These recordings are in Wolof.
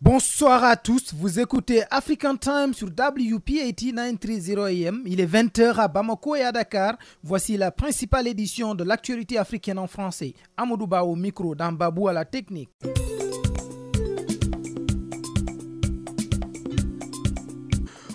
Bonsoir à tous, vous écoutez African Time sur WPAT 930 AM. Il est 20h à Bamako et à Dakar. Voici la principale édition de l'actualité africaine en français. Amadou Ba au micro, Dambabou à la technique.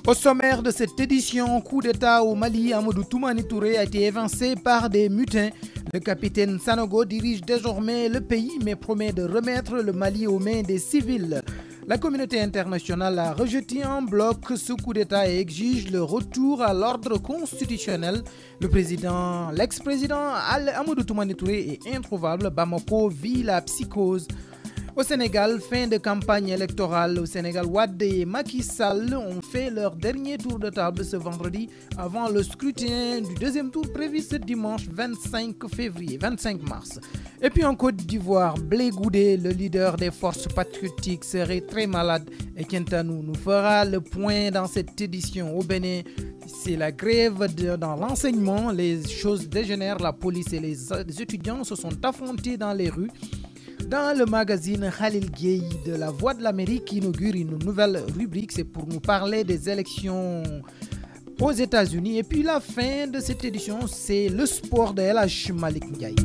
Au sommaire de cette édition, coup d'État au Mali, Amadou Toumani Touré a été évincé par des mutins. Le capitaine Sanogo dirige désormais le pays mais promet de remettre le Mali aux mains des civils. La communauté internationale a rejeté en bloc ce coup d'État et exige le retour à l'ordre constitutionnel. L'ex-président Amadou Toumani Touré est introuvable. Bamako vit la psychose. Au Sénégal, fin de campagne électorale. Au Sénégal, Wade et Macky Sall ont fait leur dernier tour de table ce vendredi avant le scrutin du deuxième tour prévu ce dimanche 25 mars. Et puis en Côte d'Ivoire, Blé Goudé, le leader des forces patriotiques, serait très malade. Et Kentanou nous fera le point dans cette édition. Au Bénin, c'est la grève dans l'enseignement. Les choses dégénèrent. La police et les étudiants se sont affrontés dans les rues. Dans le magazine Khalil Gueye de La Voix de l'Amérique qui inaugure une nouvelle rubrique, c'est pour nous parler des élections aux États-Unis. Et puis la fin de cette édition, c'est le sport de El Hadj Malick Ndiaye.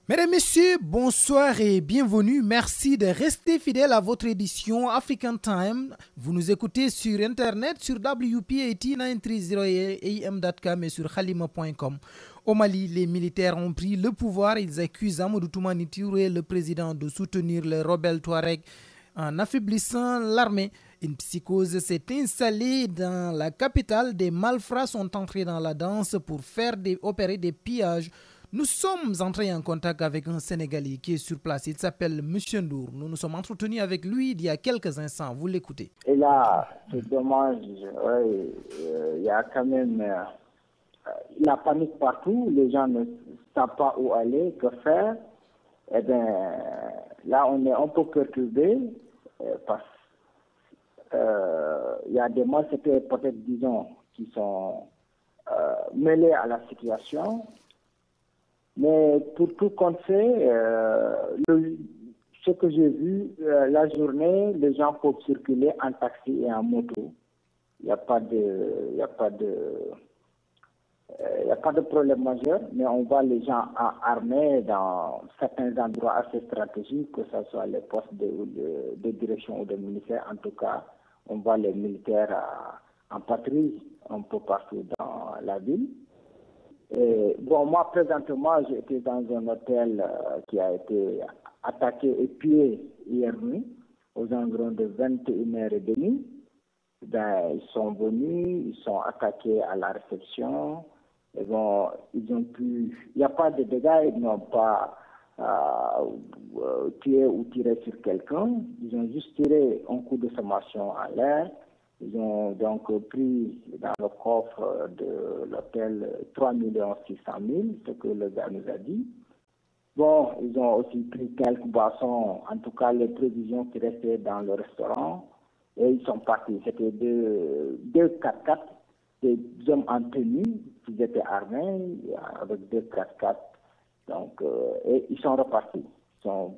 Mesdames, Messieurs, bonsoir et bienvenue. Merci de rester fidèles à votre édition African Time. Vous nous écoutez sur Internet, sur WPAT930am.com et sur khalima.com. Au Mali, les militaires ont pris le pouvoir. Ils accusent Amadou Toumani Touré, le président, de soutenir les rebelles Touaregs en affaiblissant l'armée. Une psychose s'est installée dans la capitale. Des malfrats sont entrés dans la danse pour opérer des pillages. Nous sommes entrés en contact avec un Sénégalais qui est sur place. Il s'appelle M. Ndour. Nous nous sommes entretenus avec lui il y a quelques instants. Vous l'écoutez. Et là, c'est dommage. Il y a quand même la panique partout. Les gens ne savent pas où aller, que faire. Eh bien, là, on est un peu perturbé parce qu'il y a des malfaiteurs, peut-être, disons, qui sont mêlés à la situation. Mais pour tout compte fait, ce que j'ai vu, la journée, les gens peuvent circuler en taxi et en moto. Il n'y a pas de problème majeur, mais on voit les gens armés dans certains endroits assez stratégiques, que ce soit les postes de direction ou de ministère. En tout cas, on voit les militaires en patrouille un peu partout dans la ville. Et, moi, présentement, j'étais dans un hôtel qui a été attaqué et pillé hier nuit, aux environs de 21h30. Ils sont venus, ils sont attaqués à la réception. Et ils ont pu... Il n'y a pas de dégâts, ils n'ont pas tué ou tiré sur quelqu'un. Ils ont juste tiré un coup de sommation en l'air. Ils ont donc pris dans le coffre de l'hôtel 3 600 000, ce que le gars nous a dit. Ils ont aussi pris quelques boissons, en tout cas les provisions qui restaient dans le restaurant, et ils sont partis. C'était deux 4x4, des hommes en tenue, qui étaient armés, avec deux 4x4. Donc, et ils sont repartis. Ils ont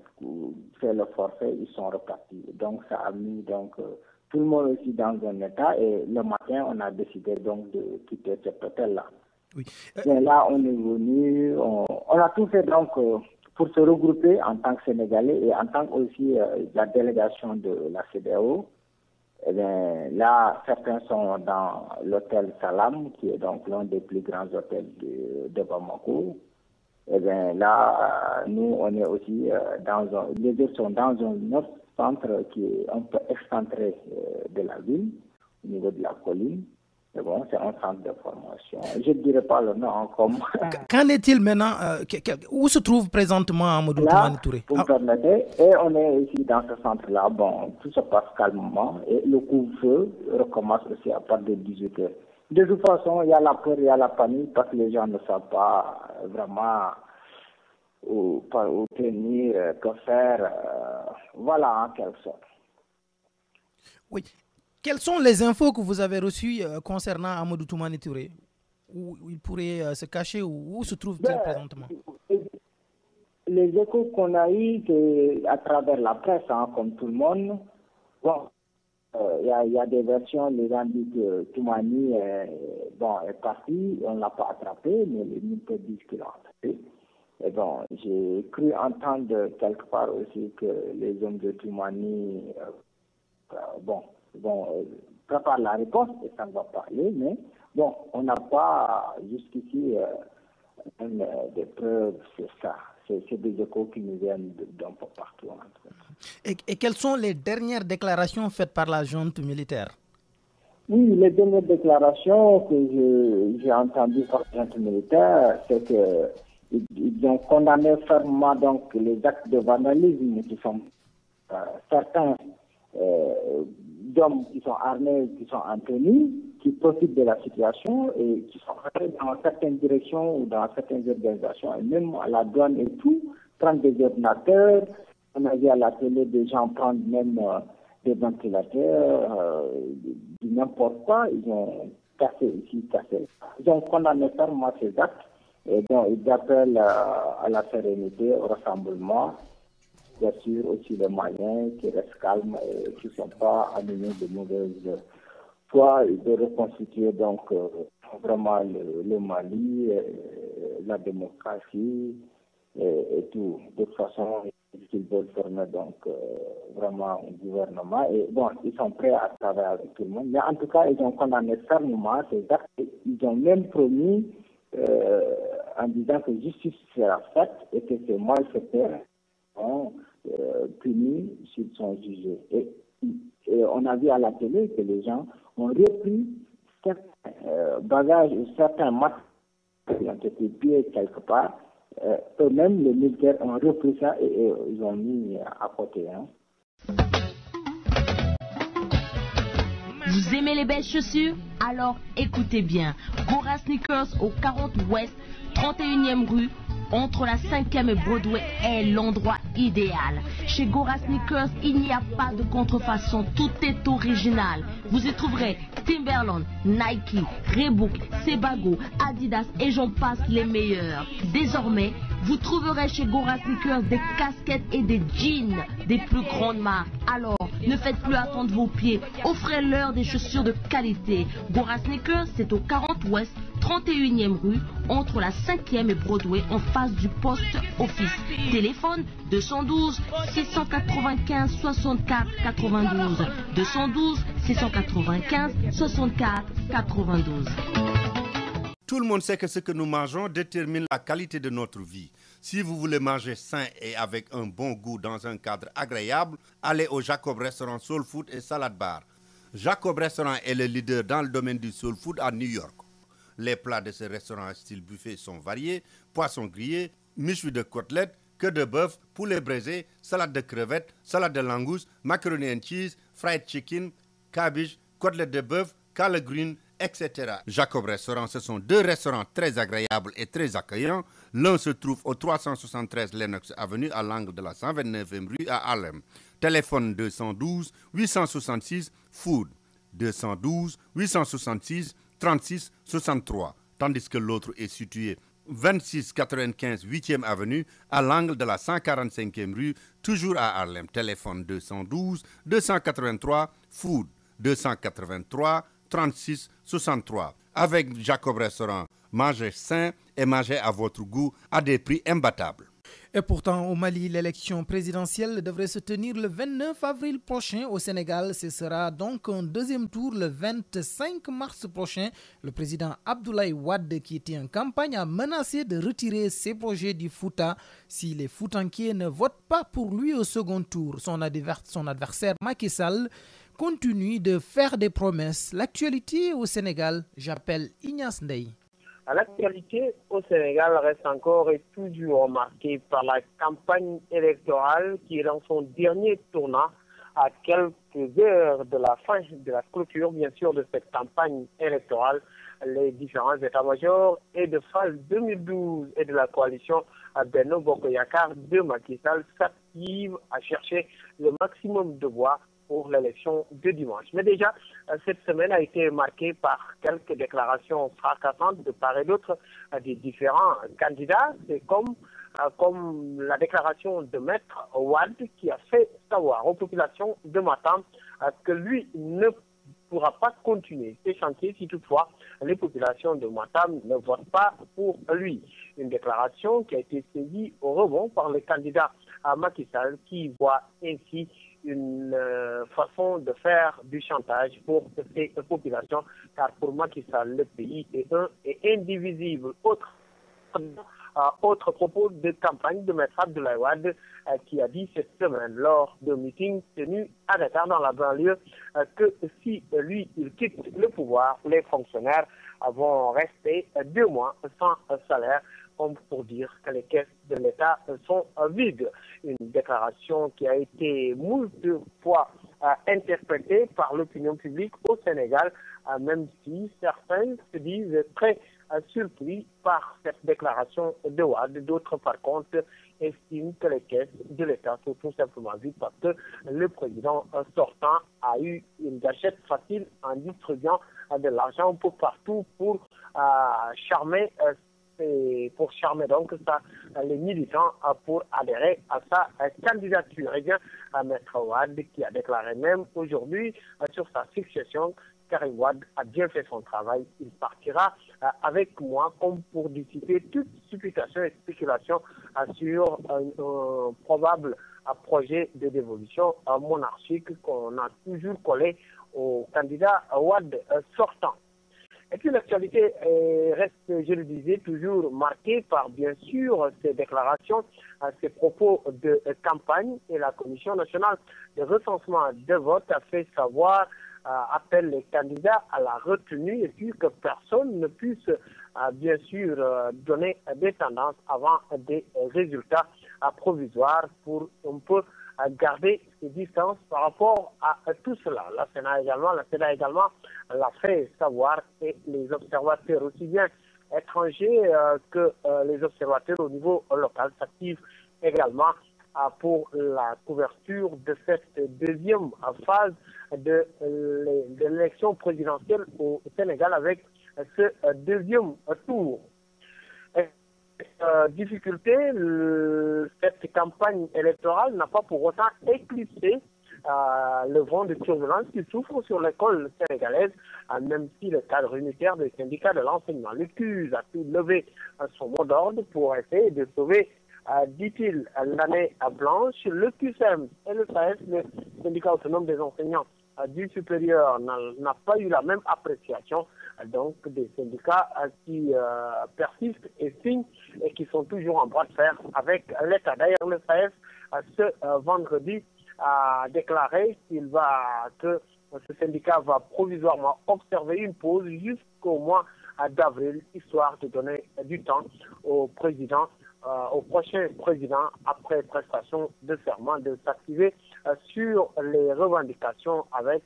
fait le forfait, ils sont repartis. Donc, ça a mis tout le monde aussi dans un état, et le matin, on a décidé donc de quitter cet hôtel-là. Oui. Et là, on est venu, on a tout fait donc pour se regrouper en tant que Sénégalais et en tant aussi la délégation de la CEDEAO. Et bien, là, certains sont dans l'hôtel Salam, qui est donc l'un des plus grands hôtels de Bamako. Et bien là, nous, on est aussi les deux sont dans un autre centre qui est un peu excentré de la ville, au niveau de la colline. Mais c'est un centre de formation. Je ne dirais pas le nom comme... Qu'en est-il maintenant où se trouve présentement Amadou Toumani Touré? Vous me permettez, et on est ici dans ce centre-là. Tout se passe calmement et le couvre-feu recommence aussi à partir de 18h. De toute façon, il y a la peur, il y a la panique parce que les gens ne savent pas vraiment ou tenir, que faire, voilà en quelque sorte. Oui. Quelles sont les infos que vous avez reçues concernant Amadou Toumani Touré? Où il pourrait se cacher ou où se trouve-t-il présentement? Les échos qu'on a eus à travers la presse, comme tout le monde, bon, il y a des versions, les gens disent que Toumani est parti, on ne l'a pas attrapé, mais les militaires disent qu'il l'a attrapé. Et bon, j'ai cru entendre quelque part aussi que les hommes de Toumani, préparent la réponse et ça ne va pas aller, mais bon, on n'a pas jusqu'ici des preuves sur ça. C'est des échos qui nous viennent d'un peu partout. Et quelles sont les dernières déclarations faites par la junte militaire? Oui, les dernières déclarations que j'ai entendues par la junte militaire, c'est qu'ils ont condamné fermement donc les actes de vandalisme qui sont certains d'hommes qui sont armés, qui sont en tenue, qui profitent de la situation et qui sont allés dans certaines directions ou dans certaines organisations, et même à la douane et tout, prendre des ordinateurs. On a vu à la télé des gens prendre même des ventilateurs, n'importe quoi. Ils ont cassé ici, cassé là. Ils ont condamné fermement ces actes et donc ils appellent à la sérénité, au rassemblement. Bien sûr, aussi les moyens qui restent calmes et qui ne sont pas animés de mauvaise foi et de reconstituer donc vraiment le Mali, la démocratie et tout. De toute façon, ils veulent former donc vraiment un gouvernement. Et bon, ils sont prêts à travailler avec tout le monde. Mais en tout cas, ils ont condamné fermement ces actes. Ils ont même promis en disant que justice sera faite et que ces malfaiteurs seront punis s'ils sont jugés. Et on a vu à la télé que les gens ont repris certains bagages ou certains matériels qui ont été pillés quelque part. Eux-mêmes, les militaires ont repris ça et ils ont mis à côté. Vous aimez les belles chaussures? Alors écoutez bien. Gora Sneakers au 40 Ouest, 31e rue, entre la 5e et Broadway est l'endroit idéal. Chez Gora Sneakers, il n'y a pas de contrefaçon, tout est original. Vous y trouverez Timberland, Nike, Reebok, Sebago, Adidas et j'en passe les meilleurs. Désormais, vous trouverez chez Gora Sneakers des casquettes et des jeans des plus grandes marques. Alors, ne faites plus attendre vos pieds, offrez-leur des chaussures de qualité. Gora Sneakers, c'est au 40 Ouest, 31e rue, entre la 5e et Broadway, en face du poste office. Téléphone 212 695 64 92. 212 695 64 92. Tout le monde sait que ce que nous mangeons détermine la qualité de notre vie. Si vous voulez manger sain et avec un bon goût dans un cadre agréable, allez au Jacob Restaurant Soul Food et Salad Bar. Jacob Restaurant est le leader dans le domaine du soul food à New York. Les plats de ce restaurant style buffet sont variés: poisson grillé, méchoui de côtelettes, queue de bœuf, poulet braisé, salade de crevettes, salade de langouste, macaroni and cheese, fried chicken, cabbage, côtelettes de bœuf, collard green, etc. Jacob Restaurant, ce sont deux restaurants très agréables et très accueillants. L'un se trouve au 373 Lennox Avenue à l'angle de la 129e rue à Harlem. Téléphone 212 866 Food, 212 866 36 63, tandis que l'autre est situé 2695 8e Avenue à l'angle de la 145e rue, toujours à Harlem. Téléphone 212 283 Food, 283 36 63. Avec Jacob Restaurant, mangez sain et mangez à votre goût à des prix imbattables. Et pourtant, au Mali, l'élection présidentielle devrait se tenir le 29 avril prochain. Au Sénégal, ce sera donc un deuxième tour le 25 mars prochain. Le président Abdoulaye Wade, qui était en campagne, a menacé de retirer ses projets du Fouta si les Foutankiers ne votent pas pour lui au second tour. Son adversaire Macky Sall continue de faire des promesses. L'actualité au Sénégal, j'appelle Ignace Ndeye. L'actualité au Sénégal reste encore et toujours marquée par la campagne électorale qui est dans son dernier tournant à quelques heures de la fin de la clôture, bien sûr, de cette campagne électorale. les différents états-majors et de phase 2012 et de la coalition Benno Bokk Yakaar de Macky Sall s'active à chercher le maximum de voix pour l'élection de dimanche. Mais déjà, cette semaine a été marquée par quelques déclarations fracassantes de part et d'autre des différents candidats. C'est comme la déclaration de Maître Wade qui a fait savoir aux populations de Matam que lui ne pourra pas continuer ces chantiers si toutefois les populations de Matam ne votent pas pour lui. Une déclaration qui a été saisie au rebond par le candidat à Macky Sall qui voit ainsi une façon de faire du chantage pour ces populations, car pour Macky Sall, le pays est un et indivisible. Autre propos de campagne de Maître Abdoulaye Wade qui a dit cette semaine lors d'un meeting tenu à Dakar dans la banlieue que si lui il quitte le pouvoir, les fonctionnaires vont rester 2 mois sans salaire, comme pour dire que les caisses de l'État sont vides. Une déclaration qui a été moult fois interprétée par l'opinion publique au Sénégal, même si certains se disent très surpris par cette déclaration de Wade. D'autres, par contre, estiment que les caisses de l'État sont tout simplement vides parce que le président sortant a eu une gâchette facile en distribuant de l'argent un peu partout pour charmer donc les militants pour adhérer à sa candidature. Et bien, Maître Wade qui a déclaré même aujourd'hui sur sa succession, Karim Wade a bien fait son travail, il partira avec moi comme pour dissiper toute supputation et spéculation sur un probable projet de dévolution monarchique qu'on a toujours collé au candidat Wade sortant. Et puis l'actualité reste, je le disais, toujours marquée par, bien sûr, ces déclarations, ces propos de campagne. Et la Commission nationale de recensement de vote a fait savoir, appelle les candidats à la retenue et puis que personne ne puisse, bien sûr, donner des tendances avant des résultats provisoires pour un peu garder ses distances par rapport à tout cela. La CEDA également l'a fait savoir et les observateurs aussi bien étrangers que les observateurs au niveau local s'activent également pour la couverture de cette deuxième phase de l'élection présidentielle au Sénégal avec ce deuxième tour. Difficulté, cette campagne électorale n'a pas pour autant éclipsé le vent de turbulence qui souffre sur l'école sénégalaise, même si le cadre unitaire des syndicats de l'enseignement, l'UCUS, a pu lever son mot d'ordre pour essayer de sauver, dit-il, l'année blanche. Le QSEM et le SAES, le syndicat autonome des enseignants du supérieur, n'a pas eu la même appréciation. Donc des syndicats qui persistent et signent et qui sont toujours en bras de fer avec l'État. D'ailleurs, le SAES, ce vendredi, a déclaré que ce syndicat va provisoirement observer une pause jusqu'au mois d'avril, histoire de donner du temps au président, au prochain président, après prestation de serment, de s'activer sur les revendications avec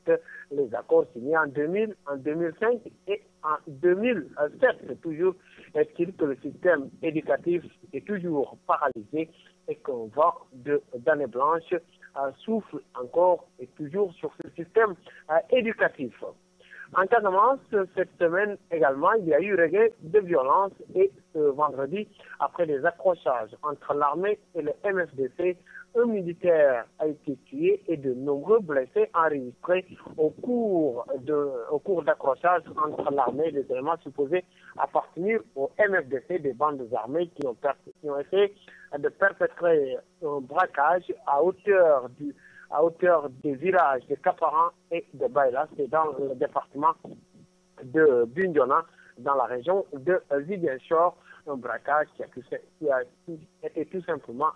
les accords signés en 2000, en 2005 et en 2007. Toujours est-il que le système éducatif est toujours paralysé et qu'un vent d'année blanche souffle encore et toujours sur ce système éducatif. En Casamance, cette semaine également, il y a eu regain de violence et ce vendredi, après des accrochages entre l'armée et le MFDC, un militaire a été tué et de nombreux blessés enregistrés au cours d'accrochages entre l'armée et des éléments supposés appartenir au MFDC, des bandes armées qui ont essayé de perpétrer un braquage à hauteur des villages de Kaparan et de Baïla, c'est dans le département de Bignona, dans la région de Ziguinchor, un braquage qui a été tout simplement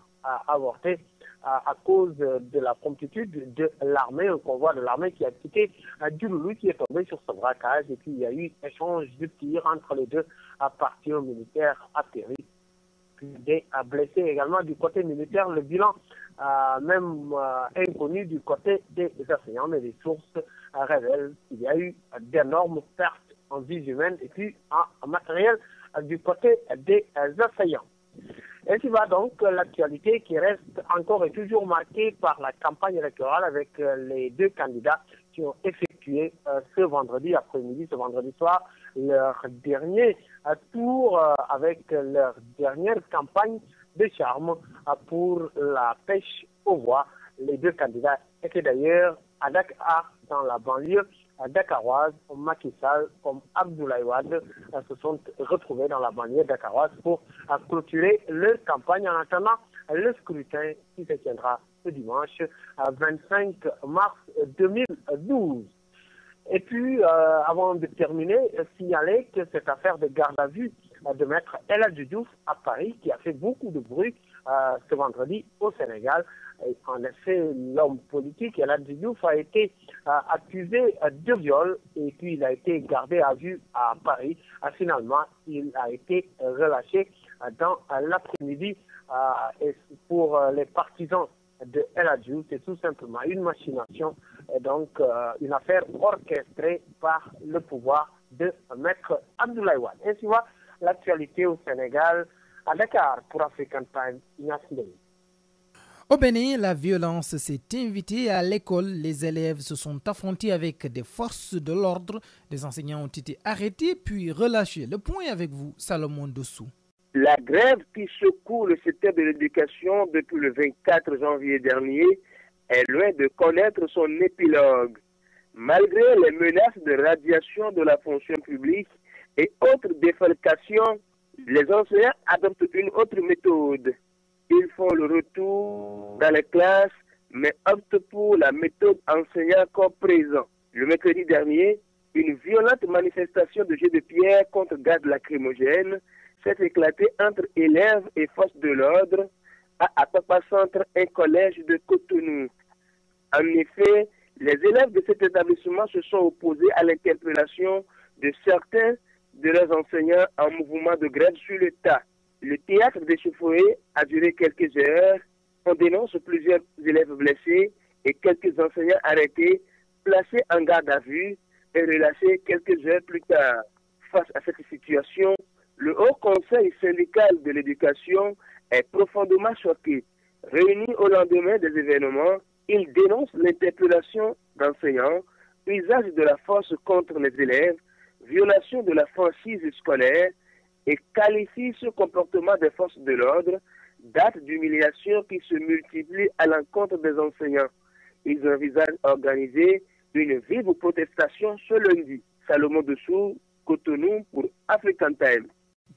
avorté à cause de la promptitude de l'armée, un convoi de l'armée qui a quitté Djouloulou, qui est tombé sur ce braquage, et puis il y a eu échange de tirs entre les deux parties militaires atterris. Des blessés également du côté militaire, le bilan même inconnu du côté des enseignants, mais les sources révèlent qu'il y a eu d'énormes pertes en vies humaines et puis en matériel du côté des assaillants. Ainsi va donc l'actualité qui reste encore et toujours marquée par la campagne électorale avec les deux candidats qui ont effectué ce vendredi après-midi, ce vendredi soir, leur dernier tour avec leur dernière campagne de charme pour la pêche aux voix. Les deux candidats étaient d'ailleurs à Dakar, dans la banlieue dakaroise. Macky Sall comme Abdoulaye Wade se sont retrouvés dans la banlieue dakaroise pour clôturer leur campagne en attendant le scrutin qui se tiendra ce dimanche 25 mars 2012. Et puis, avant de terminer, signaler que cette affaire de garde à vue de maître El Hadji Diouf à Paris, qui a fait beaucoup de bruit ce vendredi au Sénégal. Et en effet, l'homme politique El Hadji Diouf a été accusé de viol et puis il a été gardé à vue à Paris. Finalement, il a été relâché dans l'après-midi. Et pour les partisans de El Hadji Diouf, c'est tout simplement une machination, et donc une affaire orchestrée par le pouvoir de maître Abdoulaye Wade. Ainsi va l'actualité au Sénégal. À Dakar pour African Time, Ignace Ndeye. Au Bénin, la violence s'est invitée à l'école. Les élèves se sont affrontés avec des forces de l'ordre. Des enseignants ont été arrêtés puis relâchés. Le point avec vous, Salomon Dossou. La grève qui secoue le secteur de l'éducation depuis le 24 janvier dernier est loin de connaître son épilogue. Malgré les menaces de radiation de la fonction publique et autres défalcations, les enseignants adoptent une autre méthode. Ils font le retour dans les classes, mais optent pour la méthode enseignant comme présent. Le mercredi dernier, une violente manifestation de jets de pierre contre gaz lacrymogène s'est éclatée entre élèves et forces de l'ordre à Apapa Centre, un collège de Cotonou. En effet, les élèves de cet établissement se sont opposés à l'interpellation de certains de leurs enseignants en mouvement de grève sur le tas. Le théâtre d'échauffourée a duré quelques heures. On dénonce plusieurs élèves blessés et quelques enseignants arrêtés, placés en garde à vue et relâchés quelques heures plus tard. Face à cette situation, le Haut Conseil syndical de l'éducation est profondément choqué. Réuni au lendemain des événements, il dénonce l'interpellation d'enseignants, usage de la force contre les élèves, violation de la franchise scolaire et qualifie ce comportement des forces de l'ordre d'actes d'humiliation qui se multiplient à l'encontre des enseignants. Ils envisagent d'organiser une vive protestation ce lundi. Salomon Dessous, Cotonou pour African Time.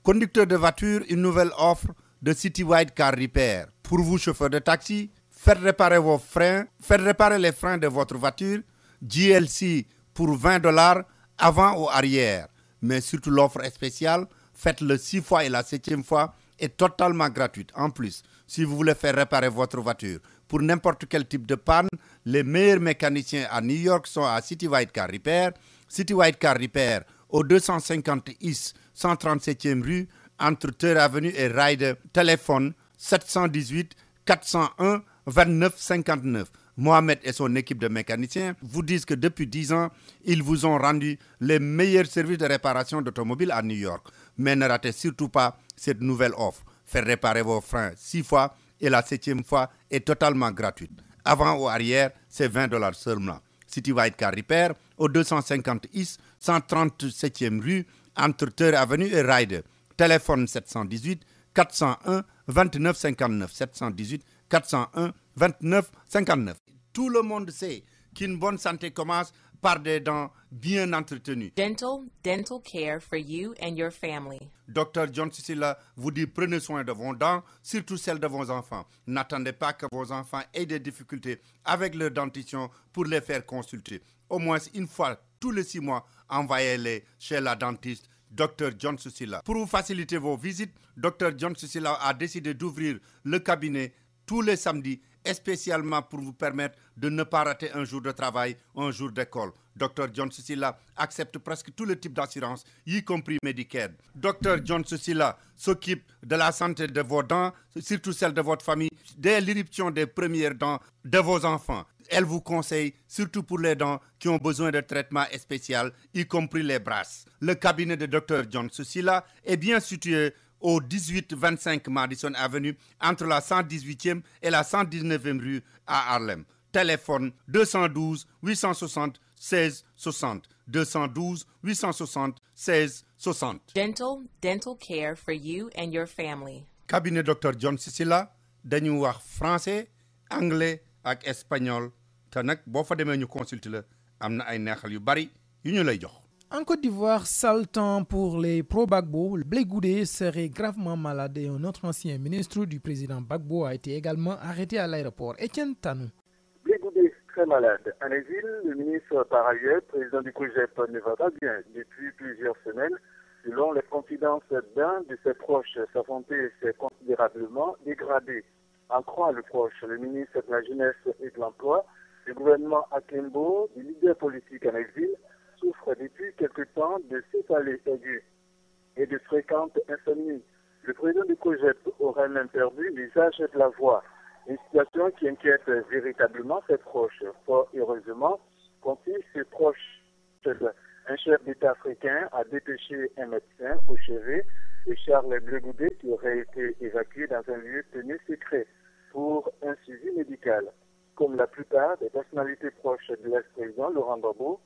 Conducteur de voiture, une nouvelle offre de Citywide Car Repair. Pour vous, chauffeurs de taxi, faites réparer vos freins, faites réparer les freins de votre voiture, GLC pour $20 avant ou arrière. Mais surtout l'offre est spéciale, faites-le 6 fois et la 7e fois est totalement gratuite. En plus, si vous voulez faire réparer votre voiture pour n'importe quel type de panne, les meilleurs mécaniciens à New York sont à Citywide Car Repair. Citywide Car Repair au 250 East 137e rue entre Third Avenue et Ryder. Téléphone 718 401 29 59. Mohamed et son équipe de mécaniciens vous disent que depuis 10 ans, ils vous ont rendu les meilleurs services de réparation d'automobiles à New York. Mais ne ratez surtout pas cette nouvelle offre. Faire réparer vos freins 6 fois et la 7e fois est totalement gratuite. Avant ou arrière, c'est $20 seulement. Citywide Car Repair au 250 East 137e rue entre Third Avenue et Ryder. Téléphone 718 401 29 59. 718 401 29 59. Tout le monde sait qu'une bonne santé commence par des dents bien entretenues. Dental care for you and your family. Dr John Cicilla vous dit prenez soin de vos dents, surtout celles de vos enfants. N'attendez pas que vos enfants aient des difficultés avec leur dentition pour les faire consulter. Au moins une fois tous les 6 mois, envoyez-les chez la dentiste Dr John Cicilla. Pour vous faciliter vos visites, Dr John Cicilla a décidé d'ouvrir le cabinet tous les samedis, spécialement pour vous permettre de ne pas rater un jour de travail, un jour d'école. Dr John Cicilla accepte presque tous les types d'assurance, y compris Medicare. Dr John Cicilla s'occupe de la santé de vos dents, surtout celle de votre famille, dès l'éruption des premières dents de vos enfants. Elle vous conseille, surtout pour les dents qui ont besoin de traitement spécial, y compris les brasses. Le cabinet de Dr John Susila est bien situé au 1825 Madison Avenue, entre la 118e et la 119e rue à Harlem. Téléphone 212 860 16 60. 212 860 16 60. Dental care for you and your family. Cabinet Dr John Susila dañu wax français, anglais ak espagnol te nag boo fa demee ñu consulter la am na ay neexal yu bari yu ñu lay jox. En Côte d'Ivoire, sale temps pour les pro-Gbagbo. Blé Goudé serait gravement malade et un autre ancien ministre du président Gbagbo a été également arrêté à l'aéroport. Etienne Tanou. Blé Goudé, très malade. En exil, le ministre par ailleurs, président du COJEP, ne va pas bien depuis plusieurs semaines. Selon les confidences d'un de ses proches, sa santé s'est considérablement dégradée. En croit le proche, le ministre de la Jeunesse et de l'Emploi, le gouvernement Akembo, du leader politique en exil, souffre depuis quelque temps de céphalée aiguë et de fréquentes insomnies. Le président du COJEP aurait même perdu l'usage de la voix, une situation qui inquiète véritablement ses proches. Fort heureusement, confie ses proches, un chef d'État africain a dépêché un médecin au chevet de Charles Blé Goudé qui aurait été évacué dans un lieu tenu secret pour un suivi médical. Comme la plupart des personnalités proches de l'ex-président Laurent Gbagbo,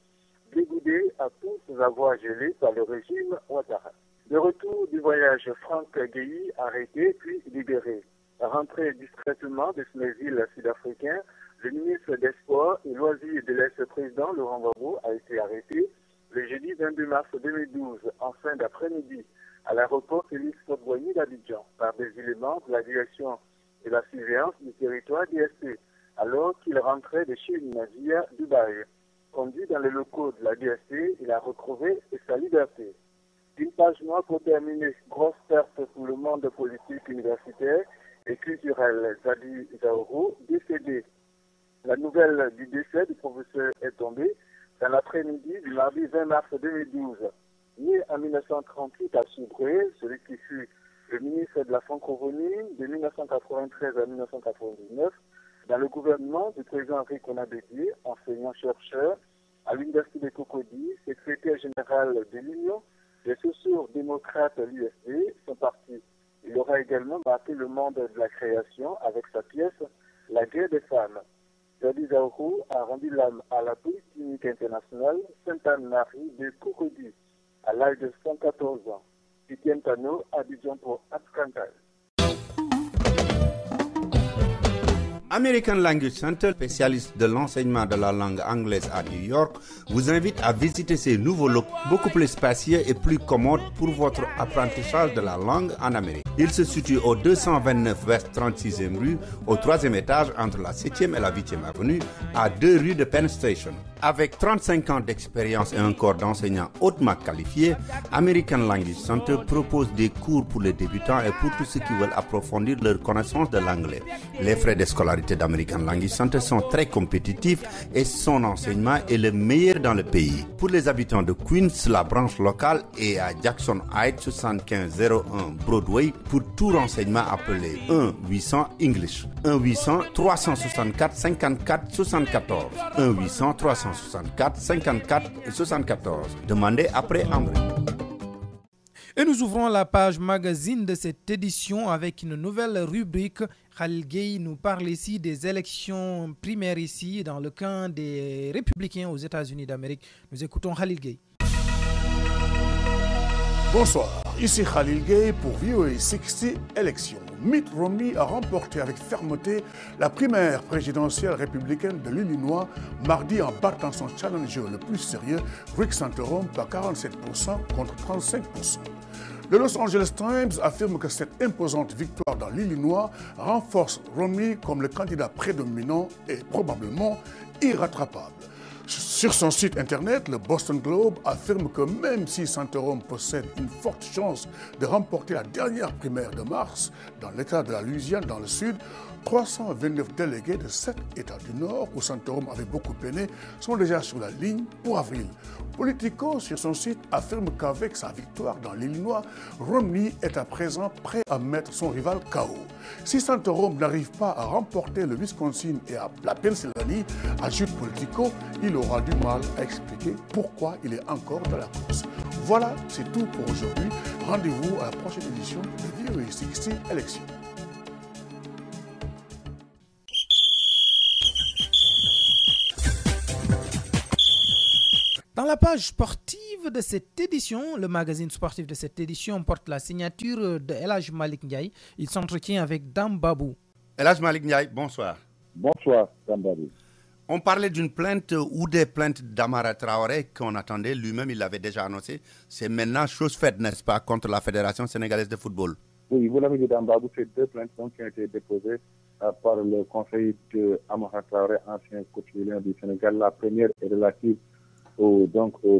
Blé Goudé a tous sa voix gelée par le régime Ouattara. Le retour du voyage, Franck Guéhi arrêté puis libéré. Rentré discrètement de son exil sud-africain, le ministre des Sports et Loisirs de l'ex-président Laurent Gbagbo a été arrêté le jeudi 22 mars 2012 en fin d'après-midi à l'aéroport Félix Houphouët-Boigny d'Abidjan par des éléments de la direction et la surveillance du territoire DST alors qu'il rentrait de Chine via Dubaï. Conduit dans les locaux de la DST, il a retrouvé sa liberté. Une page noire pour terminer. Grosse perte pour le monde politique universitaire et culturel. Zadi Zaoro, décédé. La nouvelle du décès du professeur est tombée dans l'après-midi du mardi 20 mars 2012. Né en 1938 à Soubré, celui qui fut le ministre de la francophonie de 1993 à 1999, dans le gouvernement du président Henri Konan-Bédié, enseignant-chercheur à l'Université de Cocody, secrétaire général de l'Union des sociaux-démocrates l'USD, son parti. Il aura également marqué le monde de la création avec sa pièce « La guerre des femmes ». Zadi Zaoro a rendu l'âme à la Polyclinique internationale Sainte-Anne-Marie de Cocody à l'âge de 114 ans. Etienne Tanou, Abidjan pour Abscantal. American Language Center, spécialiste de l'enseignement de la langue anglaise à New York, vous invite à visiter ses nouveaux locaux beaucoup plus spacieux et plus commodes pour votre apprentissage de la langue en Amérique. Il se situe au 229 West 36e rue, au 3e étage entre la 7e et la 8e avenue, à 2 rues de Penn Station. Avec 35 ans d'expérience et un corps d'enseignants hautement qualifiés, American Language Center propose des cours pour les débutants et pour tous ceux qui veulent approfondir leur connaissance de l'anglais. Les frais de scolarité d'American Language Center sont très compétitifs et son enseignement est le meilleur dans le pays. Pour les habitants de Queens, la branche locale est à Jackson Heights 7501 Broadway. Pour tout renseignement, appelez 1-800-ENGLISH, 1-800-364-54-74, 1-800-364-54-74. Demandez après Amri. Et nous ouvrons la page magazine de cette édition avec une nouvelle rubrique. Khalil Gueye nous parle ici des élections primaires ici dans le camp des Républicains aux États-Unis d'Amérique. Nous écoutons Khalil Gueye. Bonsoir, ici Khalil Gueye pour VOA 60 élections. Mitt Romney a remporté avec fermeté la primaire présidentielle républicaine de l'Illinois mardi en battant son challenger le plus sérieux, Rick Santorum, par 47% contre 35%. Le Los Angeles Times affirme que cette imposante victoire dans l'Illinois renforce Romney comme le candidat prédominant et probablement irrattrapable. Sur son site internet, le Boston Globe affirme que même si Santorum possède une forte chance de remporter la dernière primaire de mars dans l'État de la Louisiane dans le sud, 329 délégués de 7 États du Nord où Santorum avait beaucoup peiné sont déjà sur la ligne pour avril. Politico, sur son site, affirme qu'avec sa victoire dans l'Illinois, Romney est à présent prêt à mettre son rival KO. Si Santorum n'arrive pas à remporter le Wisconsin et à la Pennsylvanie, ajoute Politico, il aura du mal à expliquer pourquoi il est encore dans la course. Voilà, c'est tout pour aujourd'hui. Rendez-vous à la prochaine édition de VOA 60 Élections. Dans la page sportive de cette édition, le magazine sportif de cette édition porte la signature de El Hadj Malick Ndiaye. Il s'entretient avec Dame Babou. El Hadj Malick Ndiaye, bonsoir. Bonsoir, Dame Babou. On parlait d'une plainte ou des plaintes d'Amara Traoré qu'on attendait. Lui-même, il l'avait déjà annoncé. C'est maintenant chose faite, n'est-ce pas, contre la Fédération sénégalaise de football? Oui, vous l'avez dit, Dame Babou, c'est deux plaintes qui ont été déposées par le conseil d'Amara Traoré, ancien coach du Sénégal. La première est relative au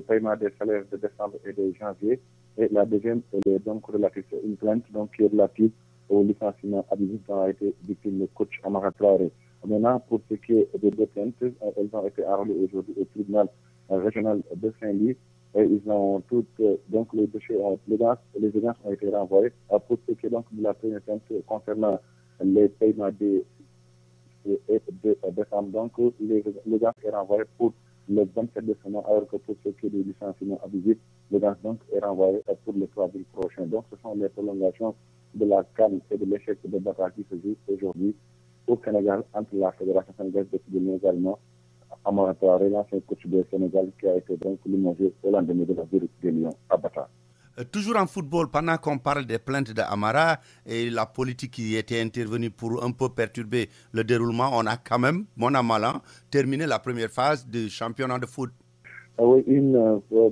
paiement des salaires de décembre et de janvier. Et la deuxième est donc relative à une plainte qui est relative au licenciement abusif dont a été victime le coach Amara Traoré. Maintenant, pour ce qui est des deux plaintes, elles ont été arrêtées aujourd'hui au tribunal régional de Saint-Louis. Et ils ont toutes, les dossiers, les audiences ont été renvoyées. Pour ce qui est donc de la première plainte concernant les paiements de décembre, donc l'audience est renvoyée pour le 27 décembre, alors que pour ce qui est du licenciement abusif, l'audience donc est renvoyée pour le 3 avril prochain. Donc ce sont les prolongations de la CAN et de l'échec de bataille qui se joue aujourd'hui au Sénégal entre la Fédération sénégalaise de football et également Amara Traoré, l'ancien coach du Sénégal qui a été donc limogé au lendemain de la visite des Lions à Bata. Toujours en football, pendant qu'on parle des plaintes d'Amara et la politique qui était intervenue pour un peu perturber le déroulement, on a quand même, bon an mal an, terminé la première phase du championnat de foot. Oui,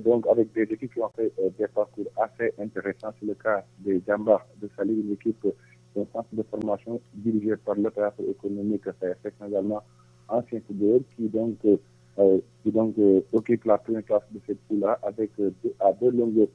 donc avec des équipes qui ont fait des parcours assez intéressants. C'est le cas des Djambar de Saly, une équipe d'un centre de formation dirigée par l'opérateur économique CFX, également ancien footballeur qui occupe la première place de cette poule-là avec deux longueurs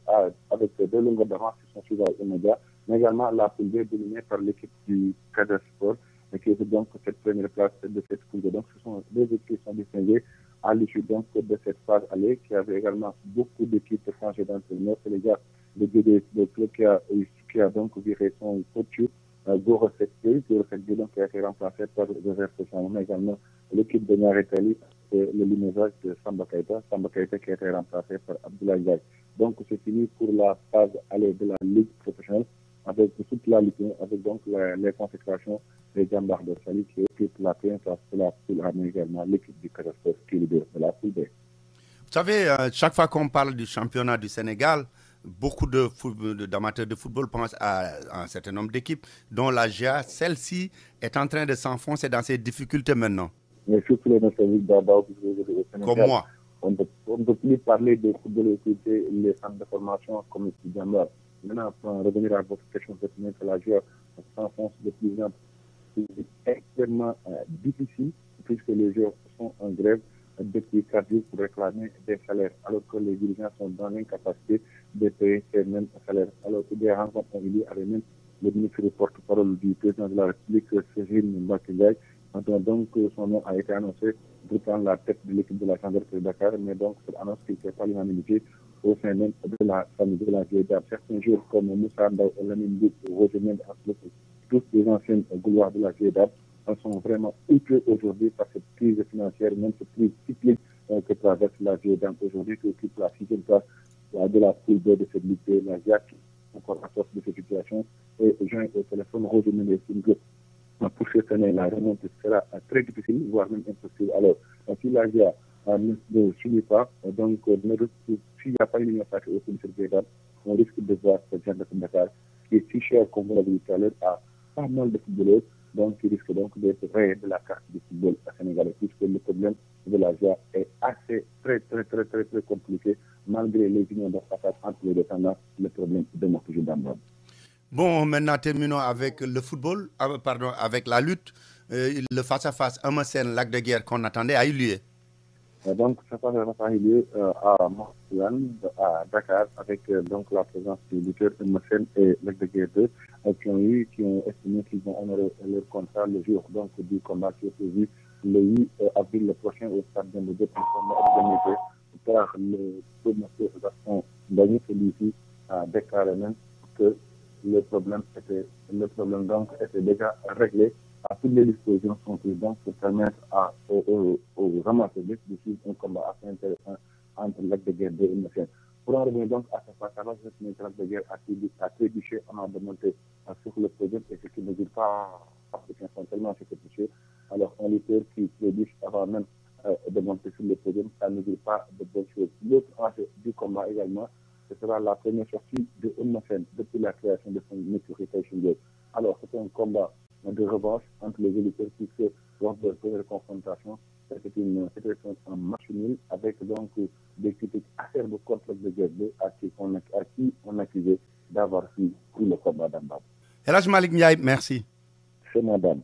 d'avance qui sont suivies immédiates, mais également la poule B dominée par l'équipe du Cadre Sport, qui est donc cette première place de cette poule. Donc ce sont deux équipes qui sont distinguées à l'issue donc de cette phase allée, qui avait également beaucoup d'équipes changées d'entraîneur. C'est le gars de club qui a donc viré son coach, Goro Sekbey, donc qui a été remplacé par Joseph Sessam, mais également l'équipe de Niaretali, c'est le limogeage de Samba Keita qui a été remplacé par Abdoulaye Gaye. Donc c'est fini pour la phase allée de la Ligue professionnelle avec toute la Ligue 1, avec donc les consécrations des Djambar de Saly qui occupent la première place de la poule A, mais également l'équipe du Cadastre qui est leader de la poule B. Vous savez, chaque fois qu'on parle du championnat du Sénégal, beaucoup d'amateurs de football pensent à un certain nombre d'équipes, dont la GIA, celle-ci est en train de s'enfoncer dans ses difficultés maintenant. Mais surtout les nationalistes d'Abao, comme moi. On ne peut plus parler de football écouter les centres de formation comme les Djambar. Maintenant, pour revenir à votre question, que la GIA s'enfonce de plus en plus extrêmement difficile, puisque les joueurs sont en grève depuis 4 jours pour réclamer des salaires, alors que les dirigeants sont dans l'incapacité de payer ces mêmes salaires. Alors que des rencontres ont eu lieu avec même le ministre de porte-parole du président de la République, Serigne Mbacké Ndiaye, donc son nom a été annoncé pour prendre la tête de l'équipe de la gendarmerie de Dakar, mais donc cette annonce qui ne fait pas l'unanimité au sein même de la famille de la GIA. Certains joueurs comme Moussa Ndaw, Lamine Mboup, Roger Mendes, tous les anciens gloires de la GIA, sont vraiment outrés aujourd'hui par cette crise financière, même cette crise cyclique que traverse la GIA aujourd'hui, qui occupe la 6e place de la poule B de cette Ligue. La GIA qui est encore à sortir de cette situation. Et j'ai au téléphone Roger Mendes, pour cette année, la remontée sera très difficile, voire même impossible. Alors, si la GIA ne suit pas, donc s'il n'y a pas une union sacrée au sein de cette GIA, on risque de voir ce genre de Dakar, qui est si cher, comme vous l'avez dit tout à l'heure, à pas mal de footballeurs, donc qui risque donc d'être rayé de la carte du football sénégalais, puisque le problème de la GIA est très compliqué, malgré les unions de façade entre les descendants, le problème demeure toujours dans le monde. Bon, maintenant terminons avec le football, avec la lutte. Le face-à-face Eumeu Sène, Lac de Guiers qu'on attendait a eu lieu. Donc, ça va arriver à Montréal, à Dakar, avec donc la présence du lutteur Emerson et Lac de Guiers 2, qui ont estimé qu'ils vont honorer leur contrat le jour donc, du combat qui est prévu le 8 avril prochain au stade de l'Odé, organisé par le promoteur Gaston Bagny, celui-ci a déclaré même que le problème donc était déjà réglé. À toutes les dispositions sont prises donc pour permettre aux amateurs de suivre un combat assez intéressant entre Lac de Guiers 2 et Emerson. Pour en revenir donc à ce passage, le Lac de Guiers a trébuché en de monter sur le podium et ce qui ne dit pas parce qu'ils sont tellement touchés. Alors un lutteur qui trébuche avant même de monter sur le podium, ça ne dit pas de bonnes choses. L'autre enjeu du combat également, ce sera la première sortie de Emerson depuis la création de son écurie Taïchungé. Alors c'est un combat de revanche entre les lutteurs puisque lors de la première confrontation, c'était un match nul avec donc des critiques acerbes contre le Guiers 2 à qui on accusait d'avoir pris le combat d'Ambab. El Hadj Malick Ndiaye, merci. C'est madame.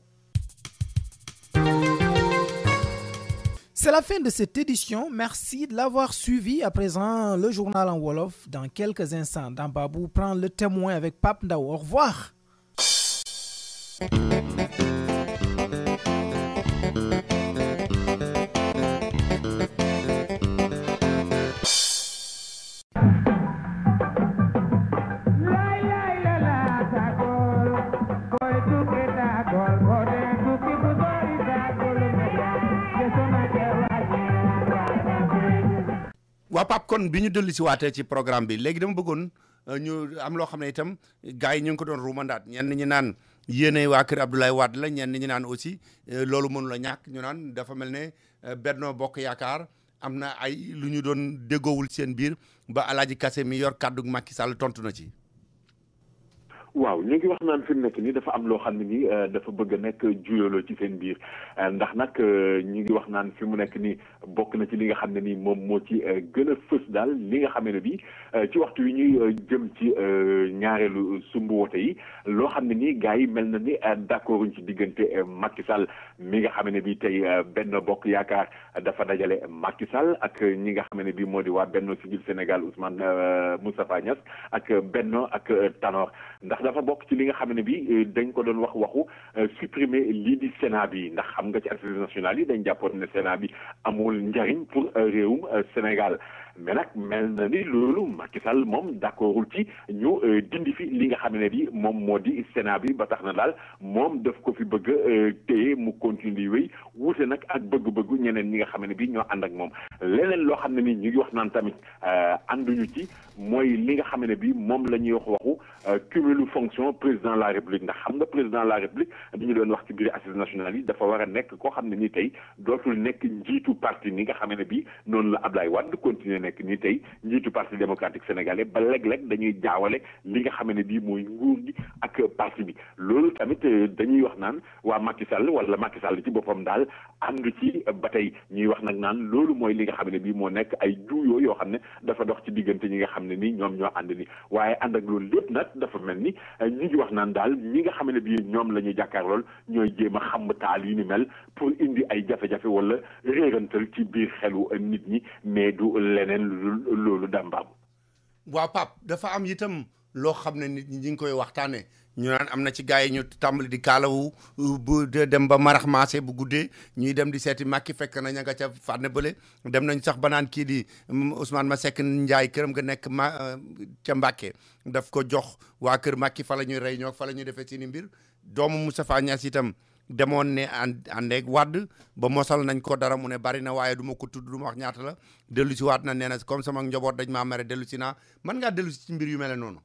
C'est la fin de cette édition. Merci de l'avoir suivi. À présent, le journal en Wolof. Dans quelques instants, Dambabou prend le témoin avec Pape Ndao. Au revoir. waa Pape kon bi ñu dellu si waatee ci programme bi léegi dama bëggoon ñu am loo xam ne itam gars yi ñu ngi ko doon ruumandaat ñenn ñi naan yéene waa kër Abdoulaye Wade la ñenn ñi naan aussi loolu mënu la ñàkk ñu naan dafa mel ne Benno Bokk Yaakaar am na ay lu ñu doon déggoowul seen biir ba Alaaji Kassé mi yor kàddu Macky Sall tontu na ci. waaw ñu ngi wax naan fi mu nekk nii dafa am loo xam ne nii dafa bëgg a nekk juyaloo ci seen biir ndax nag ñu ngi wax naan fi mu nekk nii bokk na ci li nga xam ne nii moom moo ci gën a fës daal li nga xam ne bii ci waxtu wi ñuy jëm ci ñaareelu sumbu wote yi loo xam ne nii gars yi mel na ni d'accorduñ ci diggante Macky Sall mi nga xam ne bii tey Benno Bokk Yaakaar dafa dajale Macky Sall ak ñi nga xam ne bii moo di waa Benno Siggil Sénégal Ousmane Moustapha Niasse ak Benno ak Tanor ndax dafa bokk ci li nga xam ne bi dañ ko doon wax waxu supprimer lii di Sénat bi ndax xam nga ci assises nationales yi dañ jàppoon ne Sénat bi amul njariñ pour réewum Sénégal mais nag mel na ni loolu Macky Sall moom d'accordul ci ñu dindi fi li nga xam ne bi moom moo di Sénat bi ba tax na daal moom daf ko fi bëgg téye mu continuer wéy wuute nag ak bëgg-bëggu ñeneen ñi nga xam ne bi ñoo ànd ak moom leneen loo xam ne ni ñu ngi wax naan tamit ànduñu ci mooy li nga xam ne bi moom la ñuy wax waxu cumulu fonction président de la République ndax xam nga président de la République dañu doon wax ci biir assises nationales yi dafa war a nekk koo xam ne ni tey dootul nekk njiitu parti ni nga xam ne bi noonu la Abdoulaye Wade continuer nekk ni tey njiitu parti démocratique sénégalais ba léeg-léeg dañuy jaawale li nga xam ne bi mooy nguur gi ak parti bi loolu tamit dañuy wax naan waa Macky Sall wala Macky Sall ci boppam daal àndu ci ba tey ñuy wax nag naan loolu mooy li nga xam ne bi moo nekk ay juuyoo yoo xam ne dafa dox ci diggante ñi nga xam ne ni ñoom ñoo ànd ni waaye ànd ak loolu lépp nag dafa mel ni ñi ngi wax naan daal ñi nga xam ne bii ñoom la ñuy jàkkaarlool ñooy jéem a xam taal yu ni mel pour indi ay jafe-jafe wala réerantal ci biir xelu nit ñi mais du leneen loolu dàmbaam. waaw Pape dafa am itam loo xam ne nit ñi ngi koy waxtaanee ñu naan am na ci gars yi ñu tàmbali di kaalawu bu dem ba marax maase bu guddee ñuy dem di seeti Macky fekk na ña nga ca fànn bële dem nañ sax ba naan kii di Ousmane Masseck Ndiaye këram nga nekk ca Mbàkke daf ko jox waa kër Macky fa la ñuy réunion fa la ñuy defee seeni mbir doomu Moustapha Niasse itam demoon ne àndeeg Wade ba mosal nañ ko dara mu ne bari na waaye du ma ko tudd du ma wax ñaata la dellu si waat na nee na comme sama njaboot dañ maa mere dellu si naa mën ngaa dellu si ci mbir yu mel noonu.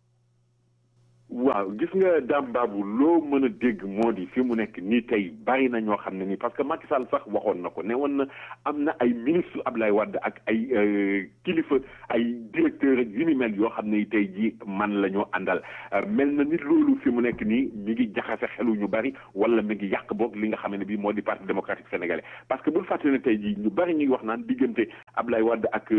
waaw gis nga Dame Babou loo mën a dégg moo di fi mu nekk nii tey bari na ñoo xam ne nii parce que Macky Sall sax waxoon na ko ne woon na am na ay ministre Abdoulaye Wade ak ay kilifa ay directeur ak yu ni mel yoo xam ne tey jii man la ñoo àndal mel na ni loolu fi mu nekk nii mi ngi jaxase xelu ñu bari wala mi ngi yàq boog li nga xam ne bii moo di parti démocratique sénégalais parce que bul fàtte ne tey jii ñu bari ñu ngi wax naan diggante Abdoulaye Wade ak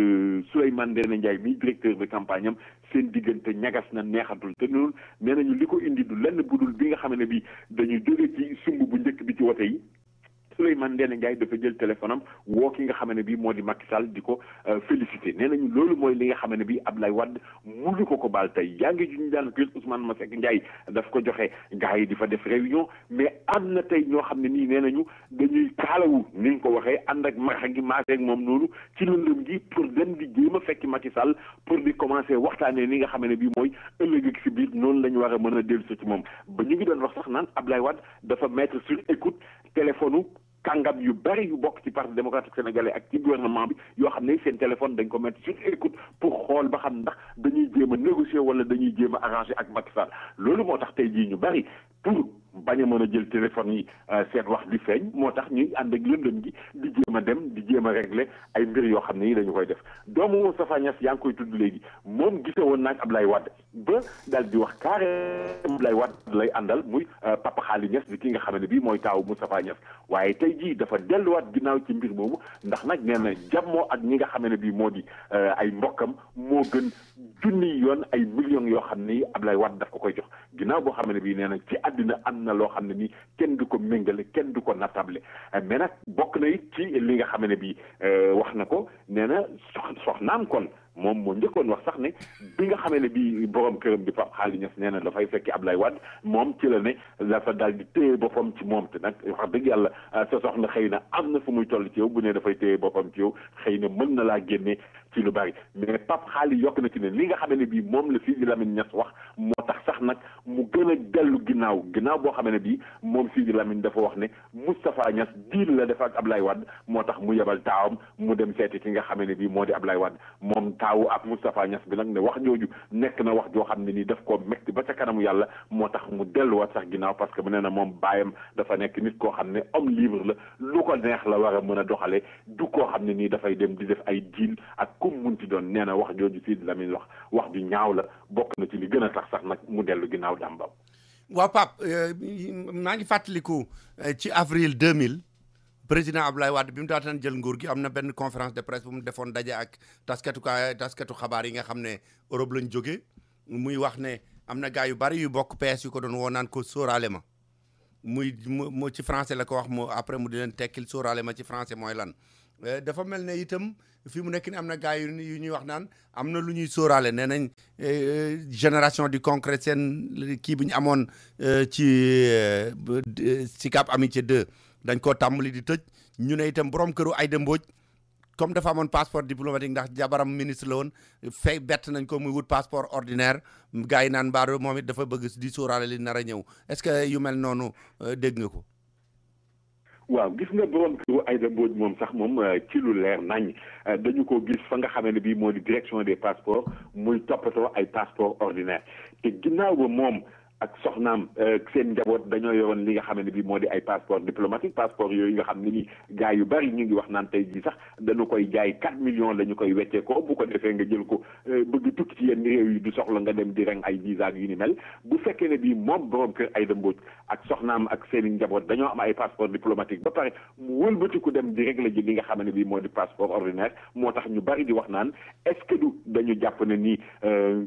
Souleymane Ndéné Ndiaye mi directeur de campagne am seen diggante ñagas na neexatul te noonu nee nañu li ko indi du lenn budul bi nga xam ne bi dañu jóge ci sumb bu njëkk bi ci wote yi Souleymane Ndéné Ndiaye dafa jël téléphone am woo ki nga xam ne bii moo di Macky Sall di ko félicité nee nañu loolu mooy li nga xam ne bii Abdoulaye Wade mënu ko baal tey yaa ngi juñu daan gis Ousmane Masseck Ndiaye daf ko joxe gars yi di fa def réunion mais am na tey ñoo xam ne nii nee nañu dañuy kaalawu ni nga ko waxee ànd ak maxa gi maaseeg moom noonu ci lëndëm gi pour dem di jéem a fekki Macky Sall pour di commencer waxtaanee li nga xam ne bii mooy ëllëg ak si biir noonu la ñu war a mën a dellu ci moom ba ñu ngi doon wax sax naan Abdoulaye Wade dafa mettre sur écoute téléphone kàngam yu bari yu bokk ci parti démocratique sénégalais ak ci gouvernement bi yoo xam ne seen téléphone dañ ko mettre sur écoute pour xool ba xam ndax dañuy jéem a négocier wala dañuy jéem a arranger ak Macky Sall loolu moo tax tey jii ñu bari pour bañ a mën a jël téléphone yi seen wax di feeñ moo tax ñuy ànd ak lëndëm gi di jéem a dem di jéem a régler ay mbir yoo xam ne yi dañu koy def doomu Moustapha Niasse yaa ngi koy tudd léegi moom gise woon naag Abdoulaye Wade ba daal di wax carrément Abdoulaye Wade lay àndal muy Papa Khali Niasse di ki nga xam ne bii mooy taawu Moustapha Niasse waaye tey jii dafa delluwaat ginnaaw ci mbir moomu ndax nag nee na jàmmoo ak ñi nga xam ne bii moo di ay mbokkam moo gën junni yoon ay millions yoo xam ne Abdoulaye Wade daf ko koy jox ginnaaw boo xam ne bii nee na ci àddina am na loo xam ne nii kenn du ko méngale kenn du ko natable mais nag bokk na it ci li nga xam ne bii wax na ko nee na soxnaam kon moom moo njëkkoon wax sax ne bi nga xamee ne bii borom këram di Pape Khali Niasse nee na dafay fekki Abdoulaye Wade moom ci la ne dafa daal di téye boppam ci moom te nag wax dëgg yàlla sa soxna xëy na am na fu muy toll ci yow bu ne dafay téye boppam ci yow xëy na mën na laa génne ci lu bari mais Pape Khali yokk na ci ne li nga xamee ne bii moom la Sidi Lamine Niasse wax moo tax sax nag mu gën a dellu ginnaaw boo xamee ne bii moom Sidi Lamine dafa wax ne Moustapha Niasse diil la def ak Abdoulaye Wade moo tax mu yebal taawam mu dem seeti ki nga xamee ne bii moo di Abdoulaye Wade moom taawu ak Moustapha Niasse bi nag ne wax jooju nekk na wax joo xam ne nii daf koo metti ba ca kanamu yàlla moo tax mu delluwaat sax ginnaaw parce que mu nee na moom baayam dafa nekk nit koo xam ne homme libre la lu ko neex la war a mën a doxalee du koo xam ne nii dafay dem di def ay diil ak comme munti doon nee na wax jooju Sidi Lamine wax ju ñaaw la bokk na ci li gën a tax sax nag mu dellu ginnaaw dàmbaw. waaw Pape maa ngi fàttaliku ci avril 2000 président Abdoulaye Wade bi mu daataan jël nguur gi am na benn conférence de presse bu mu defoon daje ak taskatu xabaar yi nga xam ne Europe lañ jógee muy wax ne am na gars yu bari yu bokk PS yu ko doon woo naan ko sóoraale ma mu ci français la ko wax mu après mu di leen tekkil sóoraale ma ci français mooy lan dafa mel ne itam fi mu nekk ni am na gars yu ñuy wax naan am na lu ñuy sóoraale nee nañ génération du concret seen kii bi ñu amoon ci Sicap Amitié 2 dañ koo tàmbali di tëj ñu ne itam borom këru Aïda Mbodj comme dafa amoon passeport diplomatique ndax jabaram ministre la woon fay bett nañ ko muy wut passeport ordinaire gars yi naan mbaado moom it dafa bëgg di sóoraale li nar a ñëw est-ce que yu mel noonu dégg nga ko. waaw gis nga borom këru Aïda Mbodj moom sax moom ci lu leer nañ dañu ko gis fa nga xamee ne bii moo di direction des passeports muy toppatoo ay passeport ordinaire te ginnaaw ba moom ak soxnaam seen njaboot dañoo yoroon li nga xam ne bii moo di ay passeport diplomatique passeport yooyu nga xam ne ni gars yu bari ñu ngi wax naan tey jii sax dañu koy jaay 4 millions la ñu koy weccee ko bu ko defee nga jël ko bëgg tukki ci yenn réew yi du soxla nga dem di reng ay visa yu ni mel bu fekkee ne bii moom borom kër Aïda Mbodj ak soxnaam ak seen njaboot dañoo am ay passeport diplomatique ba pare mu wëlbatiku dem di régler ji li nga xam ne bii moo di passeport ordinaire moo tax ñu bari di wax naan est-ce que du dañu jàpp ne nii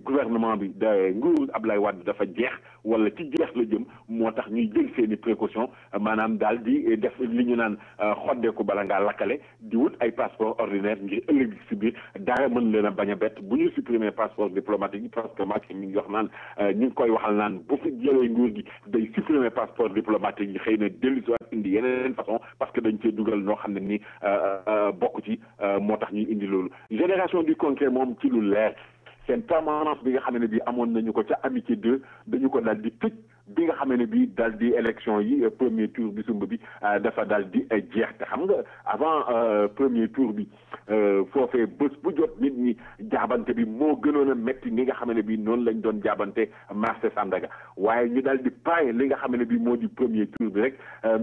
gouvernement bi nguuru Abdoulaye Wade dafa jeex wala ci jeex la jëm moo tax ñuy jël seeni précaution maanaam daal di def li ñu naan xoddeeku bala ngaa lakkale di wut ay passeport ordinaire ngir ëllëg si biir dara mën leen a bañ a bett bu ñu supprimer passeport diplomatique yi parce que Macky mi ngi wax naan ñu ngi koy waxal naan bu fi jëlee nguur gi day supprimer passeport diplomatique yi xëy na dellu si waat indi yeneen façon parce que dañ cee dugal noo xam ne ni bokk ci moo tax ñuy indi loolu génération du concret moom ci lu leer seen permanence bi nga xam ne bii amoon nañu ko ca Amitié 2 dañu ko daal di tëj bi nga xam ne bii daal di élection yi premier tour bi sumb bi dafa daal di jeex te xam nga avant premier tour bi foofee bés bu jot nit ñi jaabante bi moo gënoon a metti ni nga xam ne bii noonu lañ doon jaabante marché Sandaga waaye ñu daal di paaye li nga xam ne bii moo di premier tour bi rek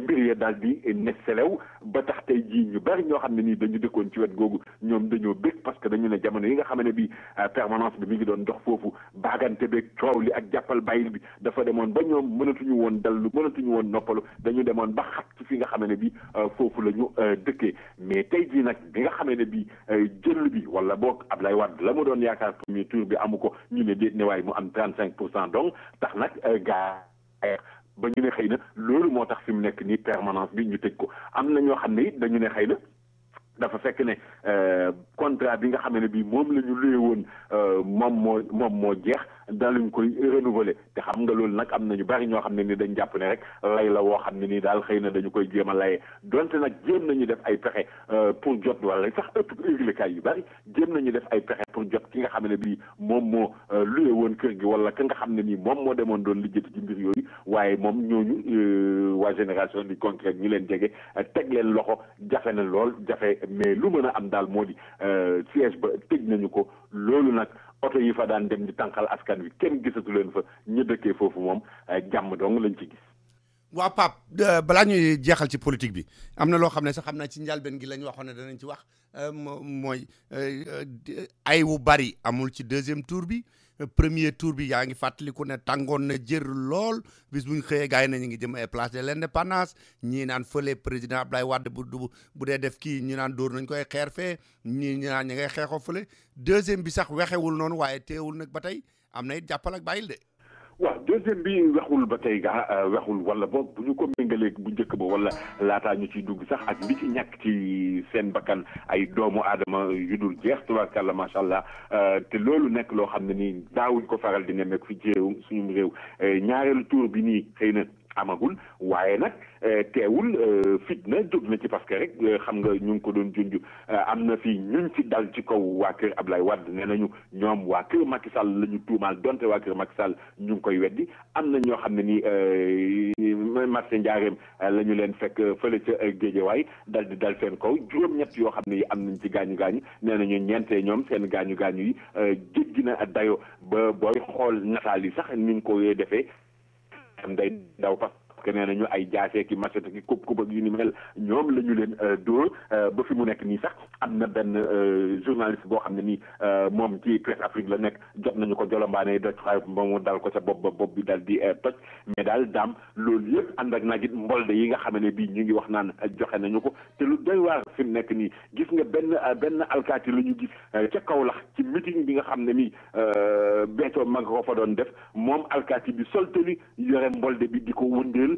mbir ya daal di ne selew ba tax tey jii ñu bari ñoo xam ne nii dañu dëkkoon ci wet googu ñoom dañoo bëgg parce que dañu ne jamono yi nga xam ne bii permanence bi mi ngi doon dox foofu baagante beeg coow li ak jàppal bàyyil bi dafa demoon ba ñoom mënatuñu woon dallu mënatuñu woon noppalu dañu demoon ba xat ci fi nga xam ne bii foofu la ñu dëkkee mais tey jii nag bi nga xam ne bii jël bi wala boog Abdoulaye Wade la mu doon yaakaar premier tour bi amu ko ñu ne déet ne waaye mu am 35% donc tax nag gaa ba ñu ne xëy na loolu moo tax fi mu nekk nii permanence bi ñu tëj ko am na ñoo xam ne it dañu ne xëy na dafa fekk ne contrat bi nga xam ne bii moom la ñu luye woon moom moo jeex daal ñu koy renouveler te xam nga loolu nag am na ñu bari ñoo xam ne ni dañ jàpp ne rek lay la woo xam ne nii daal xëy na dañu koy jéem a layee donte nag jéem nañu def ay pexe pour jot wala sax ëpp yëglekaay yu bari jéem nañu def ay pexe pour jot ki nga xam ne bii moom moo luye woon kër gi wala ka nga xam ne nii moom moo demoon doon lijjati ci mbir yooyu waaye moom ñooñu waa génération du concret ñu leen jege teg leen loxo jafe na lool jafe mais lu mën a am daal moo di siège ba tëj nañu ko loolu nag oto yi fa daan dem di tànqal askan wi kenn gisatu leen fa ñu dëkkee foofu moom jàmm dong lañ ci gis. waa Pape balaa ñuy jeexal ci politique bi am na loo xam ne sax xam naa ci njëlbeen gi lañ waxoon ne danañ ci wax mooy ay wu bari amul ci deuxième tour bi. premier tour bi yaa ngi fàttaliku ne tàngoon na jër lool bis bu ñu xëyee gars yi ne ñu ngi jëm ay place de l'indépendance ñii naan fële président Abdoulaye Wade bu dee def kii ñu naan dóor nañ koy xeer fee ñii ñu naan ñi ngay xeexoo fële deuxième bi sax wexewul noonu waaye teewul nag ba tey am na it jàppal ak bàyyil de. waaw deuxième bi wexul ba tey gaa wexul wala boog bu ñu ko méngalee bu njëkk ba wala laataa ñu ciy dugg sax ak li ci ñàkk ci seen bakkan ay doomu aadama yu dul jeex tubaarkàlla macha allah te loolu nekk loo xam ne nii daawuñ ko faral di nemmeeku fi ci réew suñu réew ñaareelu tour bi nii xëy na amagul waaye nag teewul fitna jóg na ci parce que rek xam nga ñu ngi ko doon junj am na fii ñuñ ci dal ci kaw waa kër Ablaye Wade nee nañu ñoom waa kër Macky Sall la ñu tuumaal donte waa kër Macky Sall ñu ngi koy weddi am na ñoo xam ne nii marché Njaareem la ñu leen fekk fële ca Géejawaay dal di dal seen kaw juróom-ñett yoo xam ne yi am nañ ci gaañu-gaañu nee nañu ñeentee ñoom seen gaañu-gaañu yi jéggi na dayo ba booy xool nataal yi sax ni ñu ko defee am day daw parce que nee nañu ay jaasee ki machette ki kub ak yu ni mel ñoom la ñu leen dóor ba fi mu nekk nii sax am na benn journaliste boo xam ne nii moom ci Presse Afrique la nekk jot nañu ko jolombaane doj xaay ba mu dal ko ca bopp bi dal di toj mais daal daam loolu yëpp ànd ak nag it mbolde yi nga xam ne bii ñu ngi wax naan joxe nañu ko te lu doy waar fi mu nekk nii gis nga benn alkaati la ñu gis ca Kaolack ci meeting bi nga xam ne nii Béthio ma nga ko fa doon def moom alkaati bi sol tenue yore mbolde bi di ko wëndeel